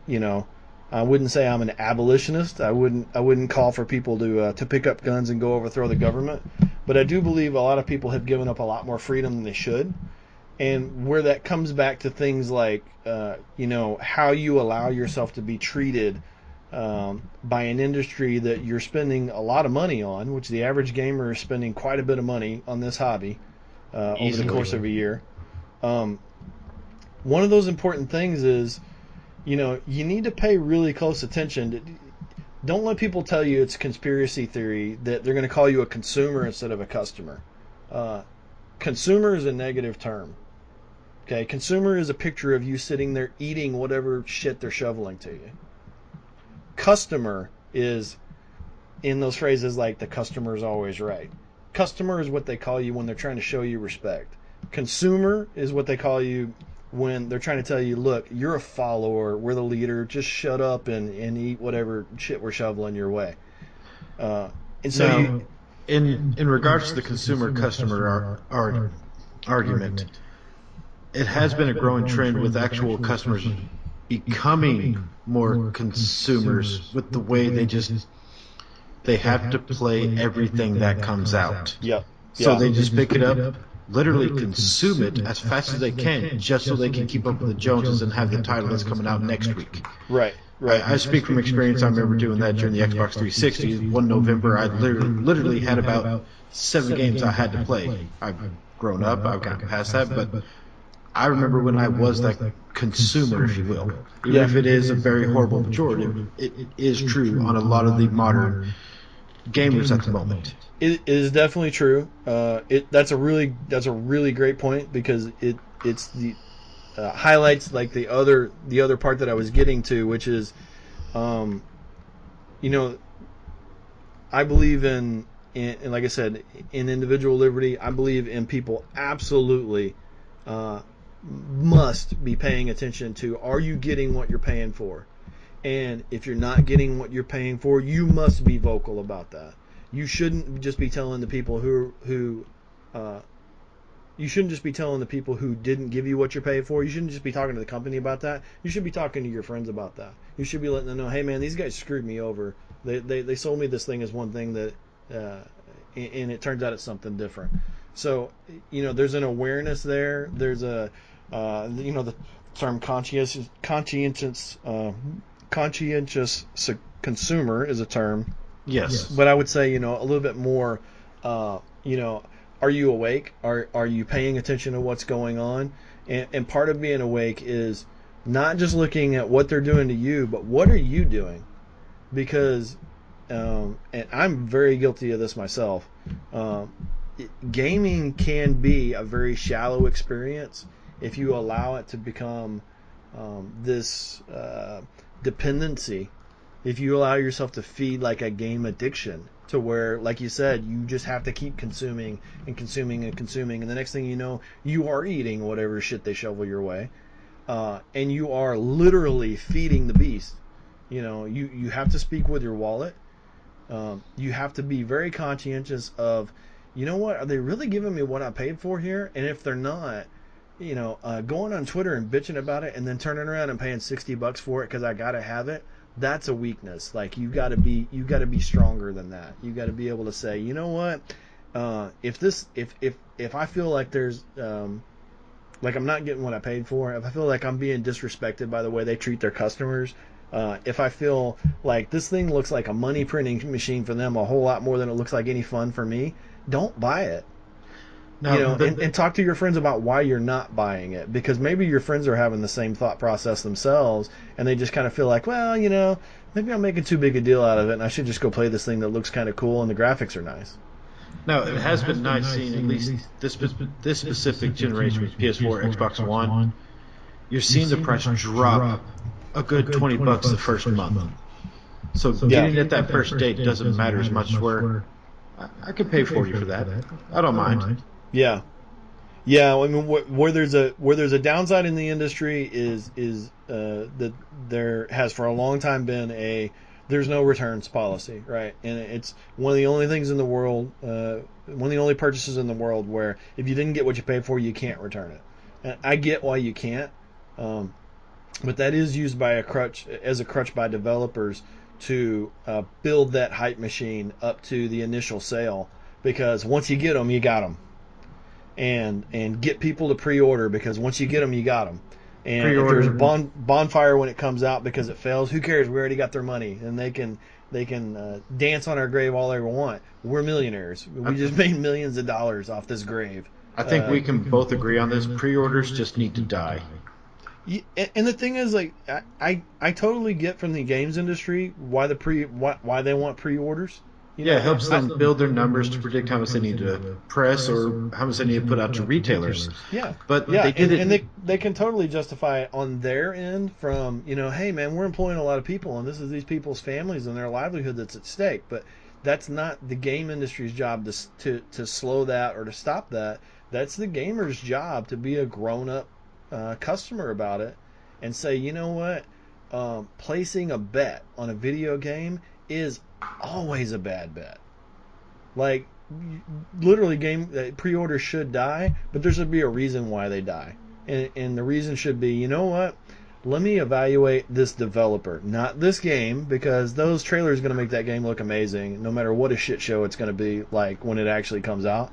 wouldn't say I'm an abolitionist. I wouldn't call for people to pick up guns and go overthrow the government. But I do believe a lot of people have given up a lot more freedom than they should. And where that comes back to things like, how you allow yourself to be treated by an industry that you're spending a lot of money on, which the average gamer is spending quite a bit of money on this hobby over the course of a year. One of those important things is, you need to pay really close attention. Don't let people tell you it's conspiracy theory that they're going to call you a consumer instead of a customer. Consumer is a negative term. Okay, consumer is a picture of you sitting there eating whatever shit they're shoveling to you. Customer is in those phrases like the customer is always right. Customer is what they call you when they're trying to show you respect. Consumer is what they call you when they're trying to tell you, look, you're a follower, we're the leader, just shut up and eat whatever shit we're shoveling your way. And so Now, in regards to the consumer customer argument, it has been a growing trend with actual customers becoming more consumers with the way they have to play everything that comes out. yep, So yeah, they just pick it up, literally consume it as fast as they can, just so they can keep up with the Joneses and have the title that's coming out next week. right, right. I speak from experience. I remember doing that during the Xbox 360. One November, I literally had about 7 games I had to play. I've grown up. I've gotten past that, but I remember when I was that consumer, if you will. Even Yeah. if it is a very horrible pejorative, it is true on a lot of the modern gamers at the moment. It is definitely true. That's a really great point, because it's the highlights like the other part that I was getting to, which is, you know, I believe in like I said, in individual liberty. I believe in people absolutely must be paying attention to, are you getting what you're paying for? And if you're not getting what you're paying for, you must be vocal about that. You shouldn't just be telling the people who you shouldn't just be telling the people who didn't give you what you're paying for. You shouldn't just be talking to the company about that. You should be talking to your friends about that. You should be letting them know, hey man, these guys screwed me over. They sold me this thing as one thing that, and it turns out it's something different. So, there's an awareness there. There's a, the term conscientious consumer is a term. Yes. But I would say, a little bit more, are you awake? Are you paying attention to what's going on? And part of being awake is not just looking at what they're doing to you, but what are you doing? Because, and I'm very guilty of this myself, gaming can be a very shallow experience if you allow it to become this dependency. If you allow yourself to feed like a game addiction, to where, like you said, you just have to keep consuming and consuming and consuming, and the next thing you know, you are eating whatever shit they shovel your way, and you are literally feeding the beast. You have to speak with your wallet. You have to be very conscientious of, what, are they really giving me what I paid for here? And if they're not, going on Twitter and bitching about it and then turning around and paying $60 for it because I gotta have it, that's a weakness. Like, you gotta be stronger than that. You gotta be able to say, you know what, if I feel like there's like I'm not getting what I paid for, if I feel like I'm being disrespected by the way they treat their customers, if I feel like this thing looks like a money printing machine for them a whole lot more than it looks like any fun for me, don't buy it. Now, And talk to your friends about why you're not buying it, because maybe your friends are having the same thought process themselves, and they just kind of feel like, well, maybe I'm making too big a deal out of it, and I should just go play this thing that looks kind of cool and the graphics are nice. now, it has been nice seeing at least this specific generation with PS4, Xbox One. You're seeing the price drop a good $20 the first month. So getting it that first date doesn't matter as much. Where I could pay $40 for that. I don't mind. Yeah. I mean, where there's a downside in the industry is that there has for a long time been there's no returns policy, right? And it's one of the only things in the world, one of the only purchases in the world where if you didn't get what you paid for, you can't return it. And I get why you can't, but that is used as a crutch by developers to build that hype machine up to the initial sale, because once you get them, you got them. And get people to pre-order, because once you get them, you got them. And if there's a bonfire when it comes out because it fails, who cares? We already got their money, and they can dance on our grave all they want. We're millionaires. We just made millions of dollars off this grave. I think we can both agree on this. Pre-orders just need to die. And the thing is, like, I totally get from the games industry why why they want pre-orders. It helps them build their numbers to predict how much they need to press or how much they need to put out to retailers. But they did it, and they can totally justify it on their end from, hey man, we're employing a lot of people, and this is these people's families and their livelihood that's at stake. But that's not the game industry's job to slow that or to stop that. That's the gamer's job to be a grown-up customer about it and say, you know what, placing a bet on a video game is always a bad bet. Like, literally, pre-orders should die, but there should be a reason why they die. And the reason should be, you know what? Let me evaluate this developer, not this game, because those trailers are going to make that game look amazing, no matter what a shit show it's going to be like when it actually comes out.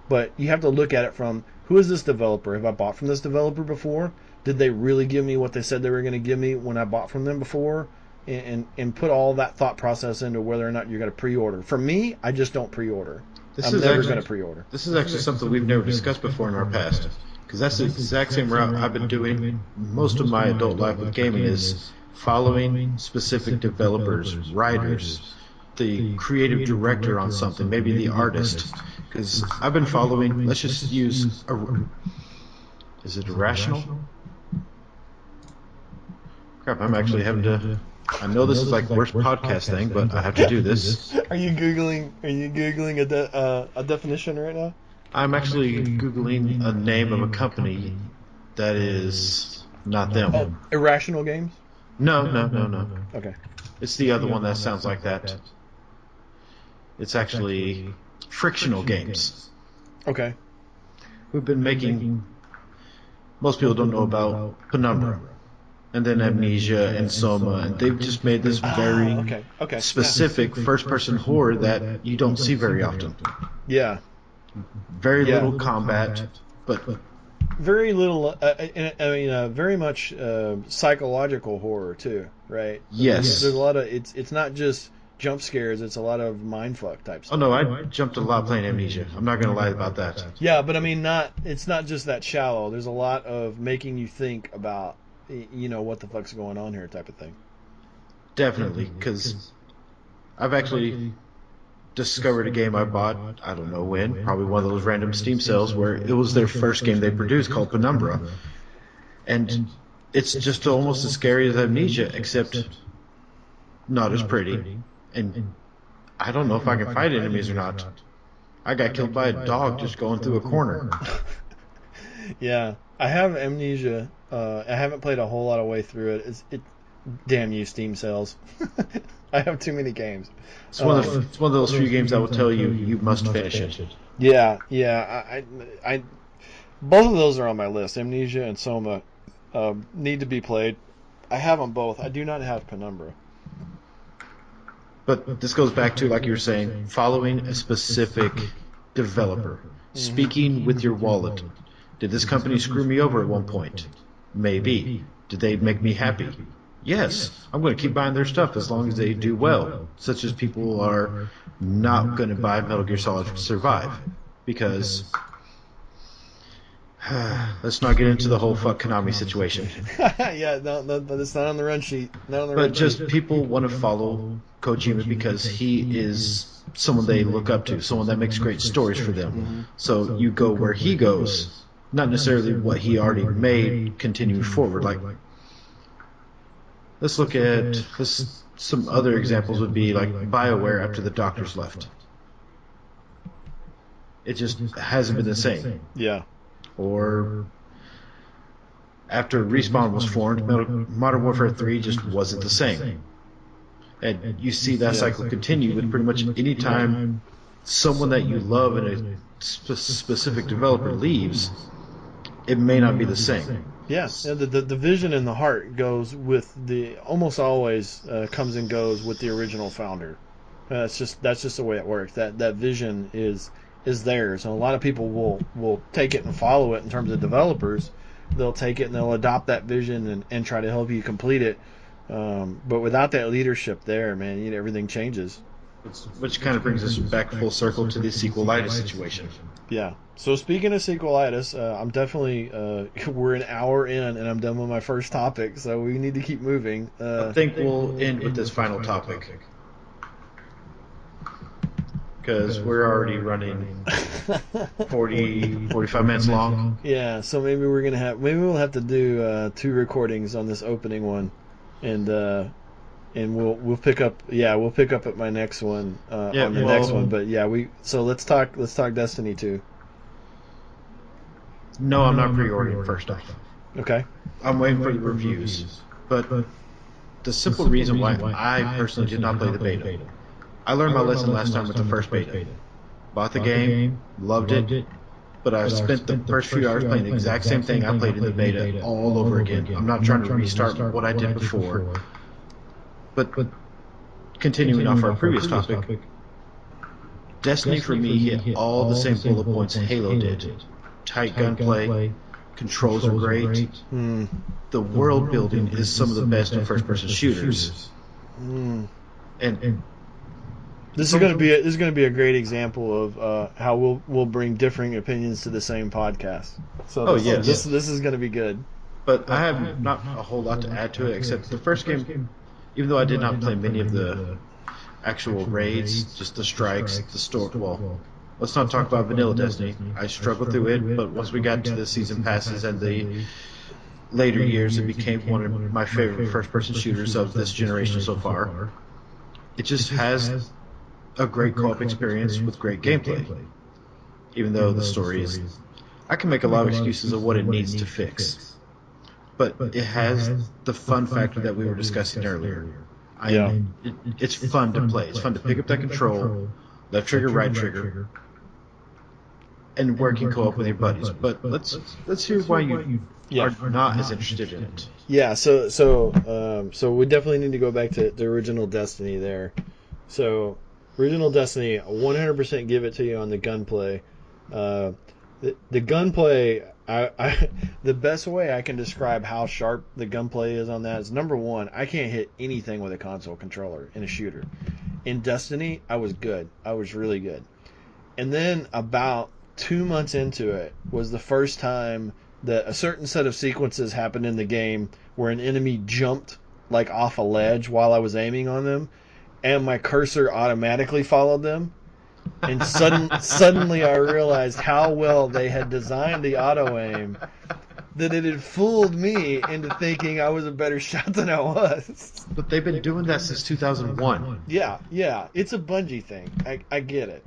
But you have to look at it from, who is this developer? Have I bought from this developer before? Did they really give me what they said they were going to give me when I bought from them before? And put all that thought process into whether or not you're going to pre-order. For me, I just don't pre-order. I'm never going to pre-order. This is actually something we've never discussed before in our past. Because that's the exact same route I've been doing most of my adult life with gaming, is following specific developers, writers, the creative director on something, maybe the artist. Because I've been following, let's just use, is it Irrational? Crap, I'm actually having to, I know this is like worst podcast thing, but I have to do this. Are you googling a definition right now? I'm actually Googling a name of a company that is not them. Oh, Irrational Games? No. Okay. It's the other one that sounds like that. It's actually Frictional Games. Okay. We've been making, most people don't know about Penumbra, and then Amnesia and Soma, and they've just made this very specific first-person horror that you don't see very often. Yeah. Very little combat, but very little. Very much psychological horror too, right? Yes. There's a lot of it's not just jump scares. It's a lot of mindfuck type stuff. Oh no, I jumped a lot playing Amnesia. I'm not gonna lie about that. Yeah, but I mean, it's not just that shallow. There's a lot of making you think about, what the fuck's going on here, type of thing. Definitely, because I've actually discovered a game I bought, I don't know when, probably one of those random Steam sales, where it was their first game they produced called Penumbra. And it's just almost as scary as Amnesia, except not as pretty. And I don't know if I can fight enemies or not. I got killed by a dog just going through a corner. Yeah, I have Amnesia. I haven't played a whole lot of way through it. Damn you, Steam sales. I have too many games. It's one of those few games that will tell you must finish it. Yeah. I both of those are on my list. Amnesia and Soma need to be played. I have them both. I do not have Penumbra. But this goes back to, like you were saying, following a specific developer. Speaking with your wallet. Did this company screw me over at one point? Maybe. Did they make me happy? Yes, I'm going to keep buying their stuff as long as they do well, such as people are not going to buy Metal Gear Solid Survive, because let's not get into the whole fuck Konami situation. Yeah, no, it's not on the run sheet. But just people want to follow Kojima because he is someone they look up to, someone that makes great stories for them. So you go where he goes, not necessarily what he already made continuing forward. Like, let's look at some other examples would be like BioWare after the doctors left. It just hasn't been the same. Yeah. Or after Respawn was formed, Modern Warfare 3 just wasn't the same. And you see that cycle continue with pretty much any time someone that you love and a specific developer leaves, it may not be the same. Yes, the vision and the heart goes with almost always comes and goes with the original founder. That's just the way it works. That vision is theirs, and a lot of people will take it and follow it in terms of developers. They'll take it and they'll adopt that vision and try to help you complete it. But without that leadership there, man, everything changes. Which kind of brings us back full circle to the sequelitis situation. Yeah. So speaking of sequelitis, I'm definitely we're an hour in and I'm done with my first topic, so we need to keep moving. I think we'll end with this final topic because we're already running 45 minutes long. Yeah. So maybe we'll have to do 2 recordings on this opening one, and we'll pick up at my next one next one. But yeah, let's talk Destiny 2. No, I'm not pre-ordering first off. Okay. I'm waiting for the reviews. But the simple reason why I personally did not play the beta I learned my lesson last time with the first beta. Bought the game, loved it, but I've spent the first few hours playing the exact same thing I played in the beta all over again. I'm not trying to restart what I did before, but continuing off our previous topic, Destiny for me hit all the same bullet points Halo did. Tight gunplay, controls are great. The world building is some of the best in first-person shooters. And This is going to be a great example of how we'll bring differing opinions to the same podcast. So this is going to be good. But I have not a whole lot to add to it, except the first game, even though I did not play many of the actual raids, just the strikes, the store. Well, let's not talk about vanilla Destiny. I struggled through it, but once we got to the season passes and the later years, it became one of my favorite first-person shooters of this generation so far. It just has a great co-op experience with great gameplay. Even though the story is... I can make a lot of excuses of what it needs to fix. But it has the fun factor that we were discussing earlier. It's fun to play. It's fun to pick up that control, left trigger, right trigger, and working co-op with your buddies. But let's hear why you are not as interested in it. Yeah, so we definitely need to go back to the original Destiny there. So, original Destiny, 100% give it to you on the gunplay. The gunplay, the best way I can describe how sharp the gunplay is on that is, number one, I can't hit anything with a console controller in a shooter. In Destiny, I was good. I was really good. And then about 2 months into it was the first time that a certain set of sequences happened in the game where an enemy jumped like off a ledge while I was aiming on them, and my cursor automatically followed them. And suddenly I realized how well they had designed the auto aim, that it had fooled me into thinking I was a better shot than I was. But they've been doing that since 2001. Yeah, it's a Bungie thing. I get it.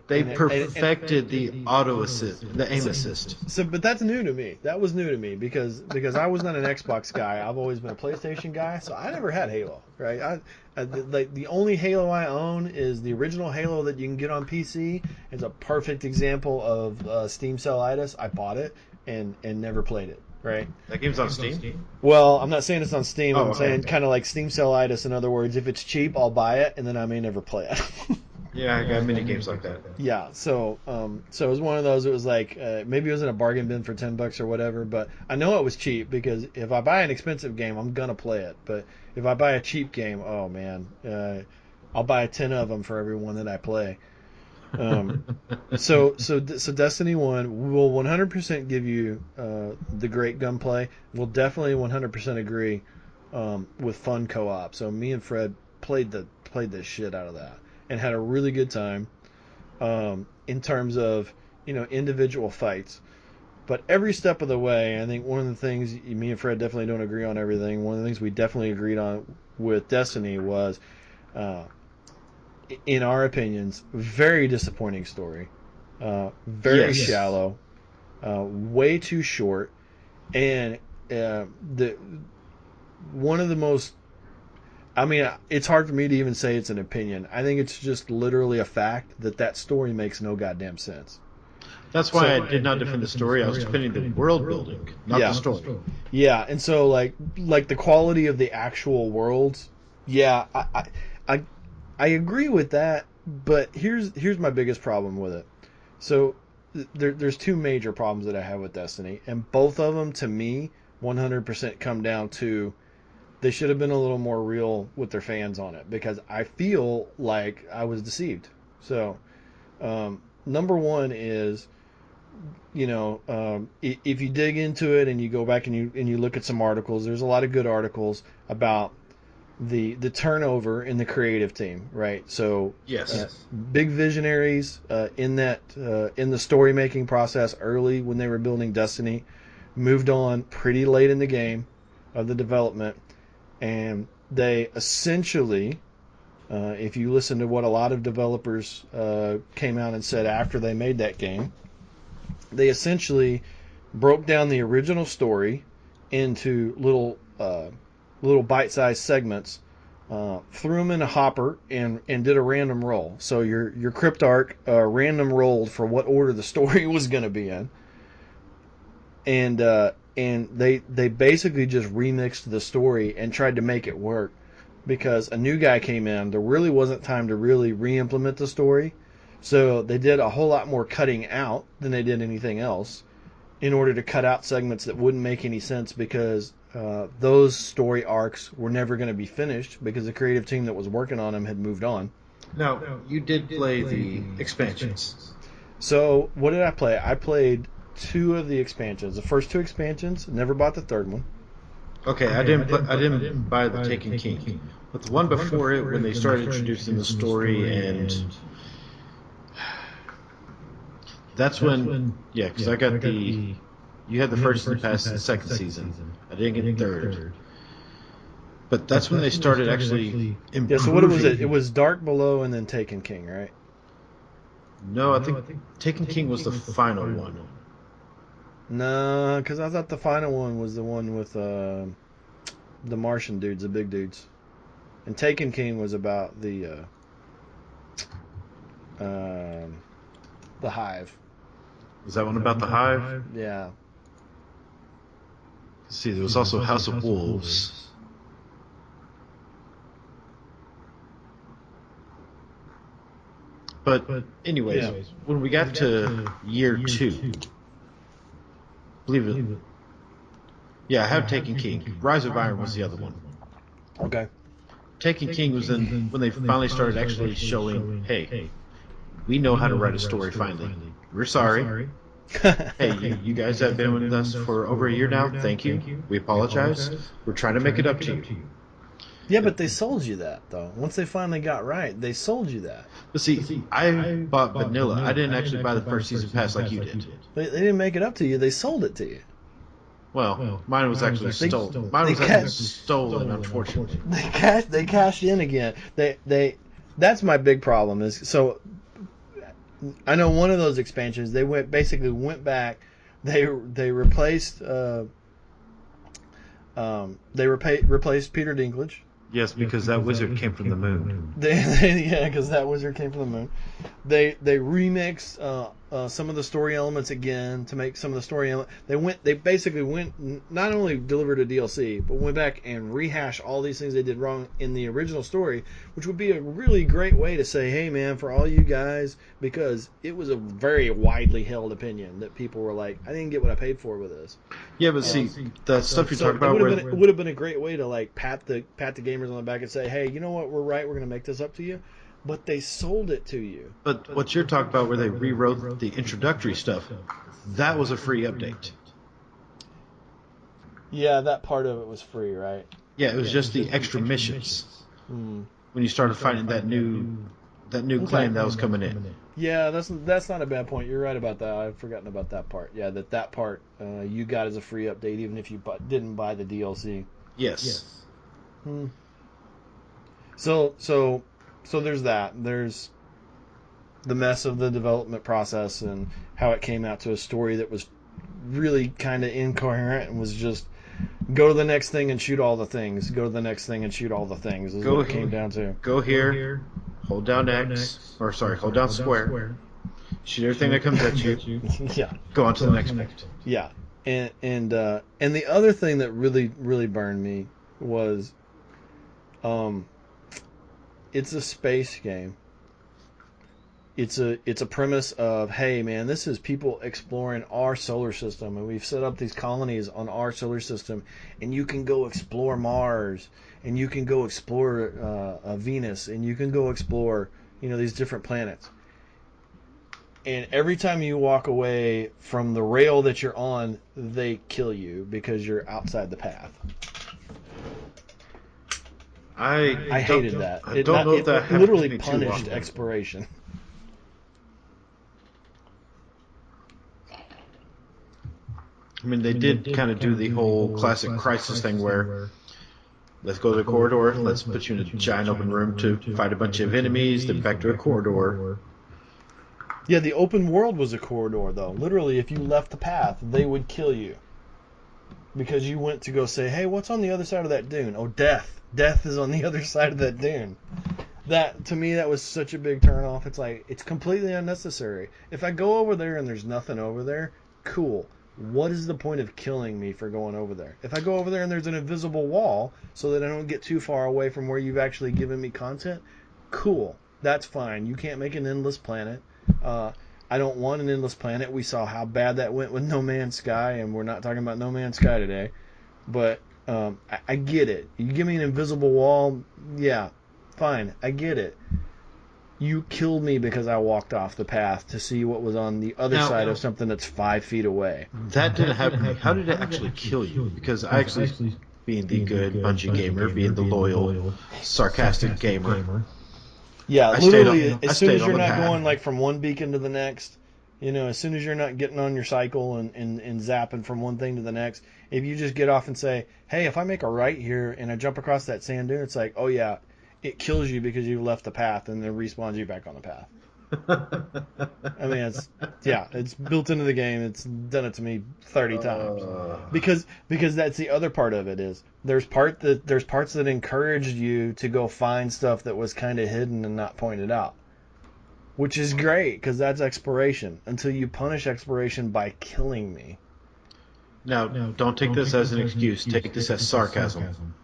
They perfected the auto assist, the aim assist. So, but that's new to me. That was new to me because I was not an Xbox guy. I've always been a PlayStation guy, so I never had Halo. Right? Like the only Halo I own is the original Halo that you can get on PC. It's a perfect example of Steam sellitis. I bought it and never played it. Right? That game's on Steam? Well, I'm not saying it's on Steam. I'm saying kind of like Steam sellitis. In other words, if it's cheap, I'll buy it, and then I may never play it. Yeah, I got many games like that. Yeah, so it was one of those. It was like maybe it was in a bargain bin for $10 or whatever, but I know it was cheap because if I buy an expensive game, I'm gonna play it. But if I buy a cheap game, oh man, I'll buy 10 of them for every one that I play. So Destiny 1 will 100% give you the great gunplay. We'll definitely 100% agree with fun co-op. So me and Fred played the shit out of that and had a really good time in terms of individual fights. But every step of the way, I think one of the things, me and Fred definitely don't agree on everything. One of the things we definitely agreed on with Destiny was, in our opinions, very disappointing story. Very shallow. Way too short. And one of the most... I mean, it's hard for me to even say it's an opinion. I think it's just literally a fact that story makes no goddamn sense. That's why I did not defend the story. I was defending the world building, not the story. Yeah, and so like the quality of the actual worlds. Yeah, I agree with that. But here's my biggest problem with it. So there's two major problems that I have with Destiny, and both of them to me 100% come down to they should have been a little more real with their fans on it, because I feel like I was deceived. So number one is, if you dig into it and you go back and you look at some articles, there's a lot of good articles about the turnover in the creative team, right? So big visionaries in the story making process early when they were building Destiny moved on pretty late in the game of the development, and they essentially, if you listen to what a lot of developers came out and said after they made that game, they essentially broke down the original story into little bite-sized segments threw them in a hopper and did a random roll. So your crypt arc random rolled for what order the story was going to be in, and they basically just remixed the story and tried to make it work because a new guy came in. There really wasn't time to really re-implement the story, so they did a whole lot more cutting out than they did anything else in order to cut out segments that wouldn't make any sense because those story arcs were never going to be finished because the creative team that was working on them had moved on. Now, you did play the expansions. So what did I play? I played 2 of the expansions. The first 2 expansions, never bought the third one. Okay, I didn't buy the Taken King, but the one before it, when they started introducing the story, and that's when, yeah, because I got the. You had the first and passed the second season. I didn't get the third. But that's when they started actually improving. Yeah, so what was it? It was Dark Below and then Taken King, right? No, I think Taken King was the final one. No, because I thought the final one was the one with the Martian dudes, the big dudes. And Taken King was about the Hive. Is that one about the Hive? Yeah. See, there was also House of Wolves. But anyways, when we got to year 2, believe it. Yeah, I have Taken King. Rise of Iron was the other one. Okay. Taken King was when they finally started actually showing, hey, we know how to write a story finally. We're sorry. Hey, you guys have been with us for over a year now. Thank you. We apologize. We're trying to make it up to you. Yeah, but they sold you that, though. Once they finally got right, they sold you that. But see, I bought vanilla. I didn't actually buy the first season pass like you did. They didn't make it up to you. They sold it to you. Well, mine was actually stolen. Mine was actually stolen, unfortunately. They cashed in again. That's my big problem. Is so I know one of those expansions they went back. They replaced replaced Peter Dinklage. Yes, because that wizard came from the moon. Because that wizard came from the moon. They remixed some of the story elements again to make some of the story elements. They basically went not only delivered a DLC, but went back and rehashed all these things they did wrong in the original story, which would be a really great way to say, hey man, for all you guys, because it was a very widely held opinion that people were like, I didn't get what I paid for with this. Yeah, but see, the stuff you're talking about, it would have been a great way to like pat the gamers on the back and say, hey, you know what, we're right, we're going to make this up to you. But they sold it to you. But what you're talking about, where they rewrote the introductory stuff, that was a free update. Yeah, that part of it was free, right? Yeah, it was just the extra missions. When you started finding that new clan that was coming in. Yeah, that's not a bad point. You're right about that. I've forgotten about that part. Yeah, that part you got as a free update, even if you didn't buy the DLC. Yes. So there's that. There's the mess of the development process and how it came out to a story that was really kind of incoherent and was just go to the next thing and shoot all the things. Go to the next thing and shoot all the things. Is what it came down to. Go here, hold down X, hold down square. Shoot everything that comes at you. Yeah. Go on to the next one. Yeah. And the other thing that really, really burned me was it's a space game. It's a premise of, hey man, this is people exploring our solar system, and we've set up these colonies on our solar system, and you can go explore Mars, and you can go explore Venus, and you can go explore these different planets. And every time you walk away from the rail that you're on, they kill you because you're outside the path. I hated that. I don't know if that literally punished exploration. I mean, they did kind of do the whole classic Crisis thing where let's go to the corridor, let's put you in a giant open room to fight a bunch of enemies, then back to a corridor. Yeah, the open world was a corridor, though. Literally, if you left the path, they would kill you. because you went to go say, hey, what's on the other side of that dune? Oh, death. Death is on the other side of that dune. That, to me, that was such a big turnoff. It's like, it's completely unnecessary. If I go over there and there's nothing over there, cool. What is the point of killing me for going over there? If I go over there and there's an invisible wall so that I don't get too far away from where you've actually given me content, cool. That's fine. You can't make an endless planet. I don't want an endless planet. We saw how bad that went with No Man's Sky, and we're not talking about No Man's Sky today. But I get it. You give me an invisible wall, yeah, fine. I get it. You killed me because I walked off the path to see what was on the other side of something that's 5 feet away. That didn't happen. How did it actually kill you? Because I actually, being the good Bungie gamer, being the loyal, sarcastic gamer. Yeah, I literally, stayed on- I as soon as stayed on you're the not path. going like from one beacon to the next, as soon as you're not getting on your cycle and zapping from one thing to the next, if you just get off and say, hey, if I make a right here and I jump across that sand dune, it's like, oh yeah, it kills you because you left the path and then respawns you back on the path. I mean, it's built into the game. It's done it to me 30 times. Because that's the other part of it is there's parts that encouraged you to go find stuff that was kind of hidden and not pointed out, which is great because that's exploration. Until you punish exploration by killing me. Now, don't take this as an excuse. Take this as sarcasm.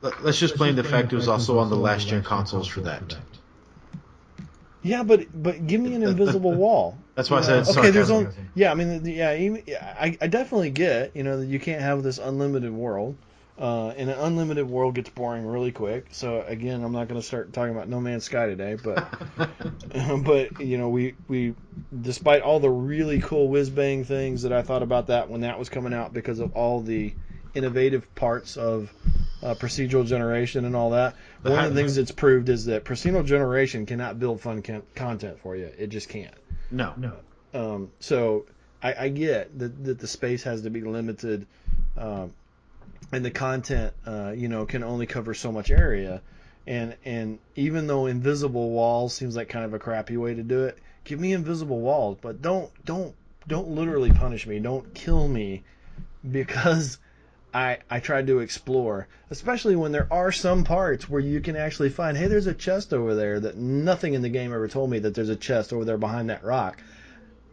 Let's just blame the fact it was also on the last gen consoles for that. Yeah, but give me an invisible wall. That's why I said sarcasm. Okay, there's only, yeah. I mean, I definitely get that you can't have this unlimited world, and an unlimited world gets boring really quick. So again, I'm not going to start talking about No Man's Sky today, but but we despite all the really cool whiz bang things that I thought about that when that was coming out because of all the innovative parts of procedural generation and all that. One of the things it's proved is that procedural generation cannot build fun content for you. It just can't. No. So I get that the space has to be limited, and the content, can only cover so much area. And even though invisible walls seems like kind of a crappy way to do it, give me invisible walls, but don't literally punish me. Don't kill me because I tried to explore, especially when there are some parts where you can actually find, hey, there's a chest over there that nothing in the game ever told me that there's a chest over there behind that rock.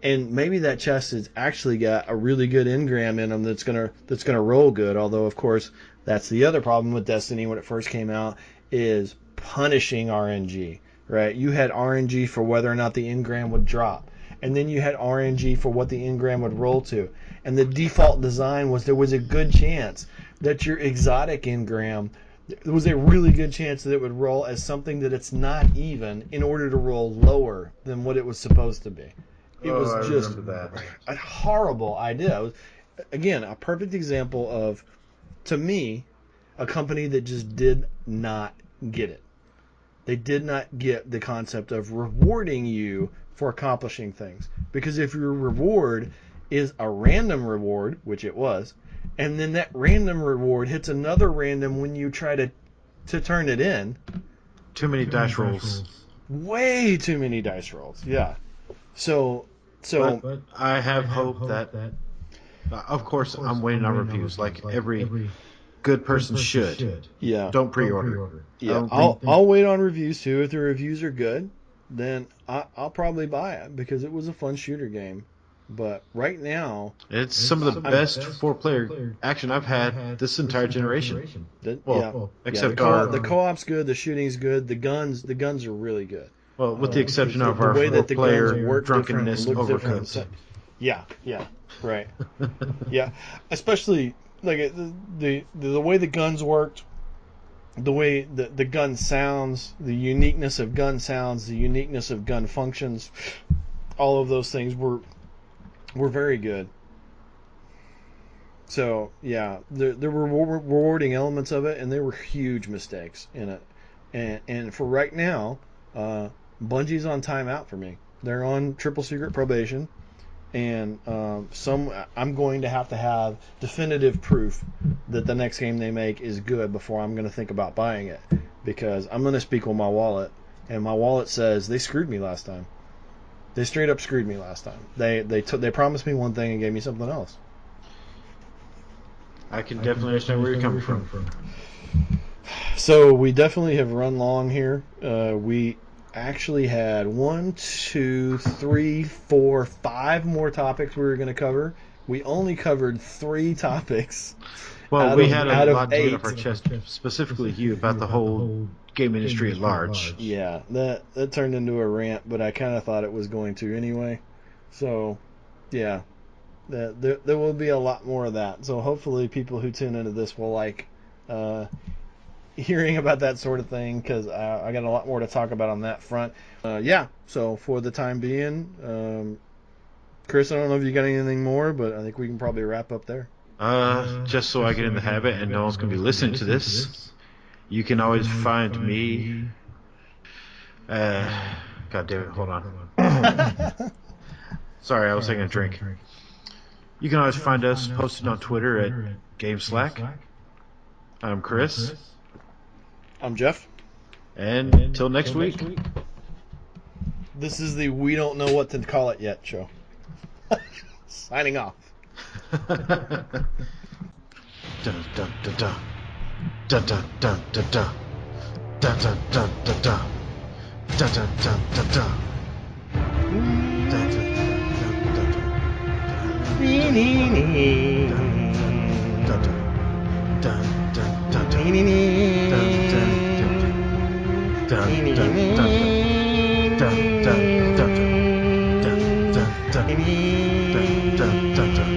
And maybe that chest has actually got a really good engram in them that's gonna roll good. Although, of course, that's the other problem with Destiny when it first came out is punishing RNG. Right? You had RNG for whether or not the engram would drop, and then you had RNG for what the engram would roll to. And the default design was there was a good chance that your exotic engram, there was a really good chance that it would roll as something that it's not even in order to roll lower than what it was supposed to be. It was just a horrible idea. It was, again, a perfect example of, to me, a company that just did not get it. They did not get the concept of rewarding you for accomplishing things. Because if your reward is a random reward, which it was, and then that random reward hits another random when you try to turn it in. Too many dice rolls. Way too many dice rolls, yeah. So But I have hope that, of course, I'm waiting on reviews, like every good person should. Yeah. Don't pre-order. Yeah, I'll wait on reviews too. If the reviews are good, then I'll probably buy it because it was a fun shooter game. But right now, It's some of the best four-player action I've had this entire generation. Except the co-op's good, the shooting's good, the guns are really good. Well, with the exception of The our way that the guns four-player work drunkenness different, look different. overcooked. Yeah, right. Yeah, especially like the way the guns worked, the way the gun sounds, the uniqueness of gun sounds, the uniqueness of gun functions, all of those things were very good. So yeah, there were rewarding elements of it, and there were huge mistakes in it. And for right now, Bungie's on timeout for me. They're on triple secret probation, and I'm going to have definitive proof that the next game they make is good before I'm going to think about buying it, because I'm going to speak with my wallet, and my wallet says they screwed me last time. They straight up screwed me last time. They promised me one thing and gave me something else. I can definitely understand where you're coming from. So we definitely have run long here. We actually had 1, 2, 3, 4, 5 more topics we were going to cover. We only covered 3 topics. Well, out we of- had out a of lot to get 8. off our chest, specifically you, about the whole game industry at large. Yeah, that turned into a rant, but I kind of thought it was going to anyway. So, yeah, there will be a lot more of that. So hopefully people who tune into this will like hearing about that sort of thing, because I got a lot more to talk about on that front. Yeah, so for the time being, Chris, I don't know if you got anything more, but I think we can probably wrap up there. Just so I get in the habit and no one's going to be listening to this, you can always find me. God damn it, hold on. Sorry, I was taking a drink. You can always find us posted on Twitter at GameSlack. I'm Chris, I'm Jeff. and until next week. This is the We Don't Know What to Call It Yet show. Signing off. Dun dun dun dun. Dun dun dun dun dun. Dun dun dun dun dun. Dun dun dun dun dun. Dun dun dun dun dun. Dun dun dun dun dun dun. Dun dun dun dun. Dun dun dun dun. Dun dun dun dun. Dun dun dun. Dun dun dun.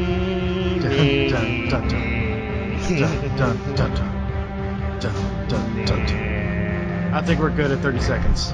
Dun dun dun. Dun dun dun dun. Dun dun dun dun. I think we're good at 30 seconds.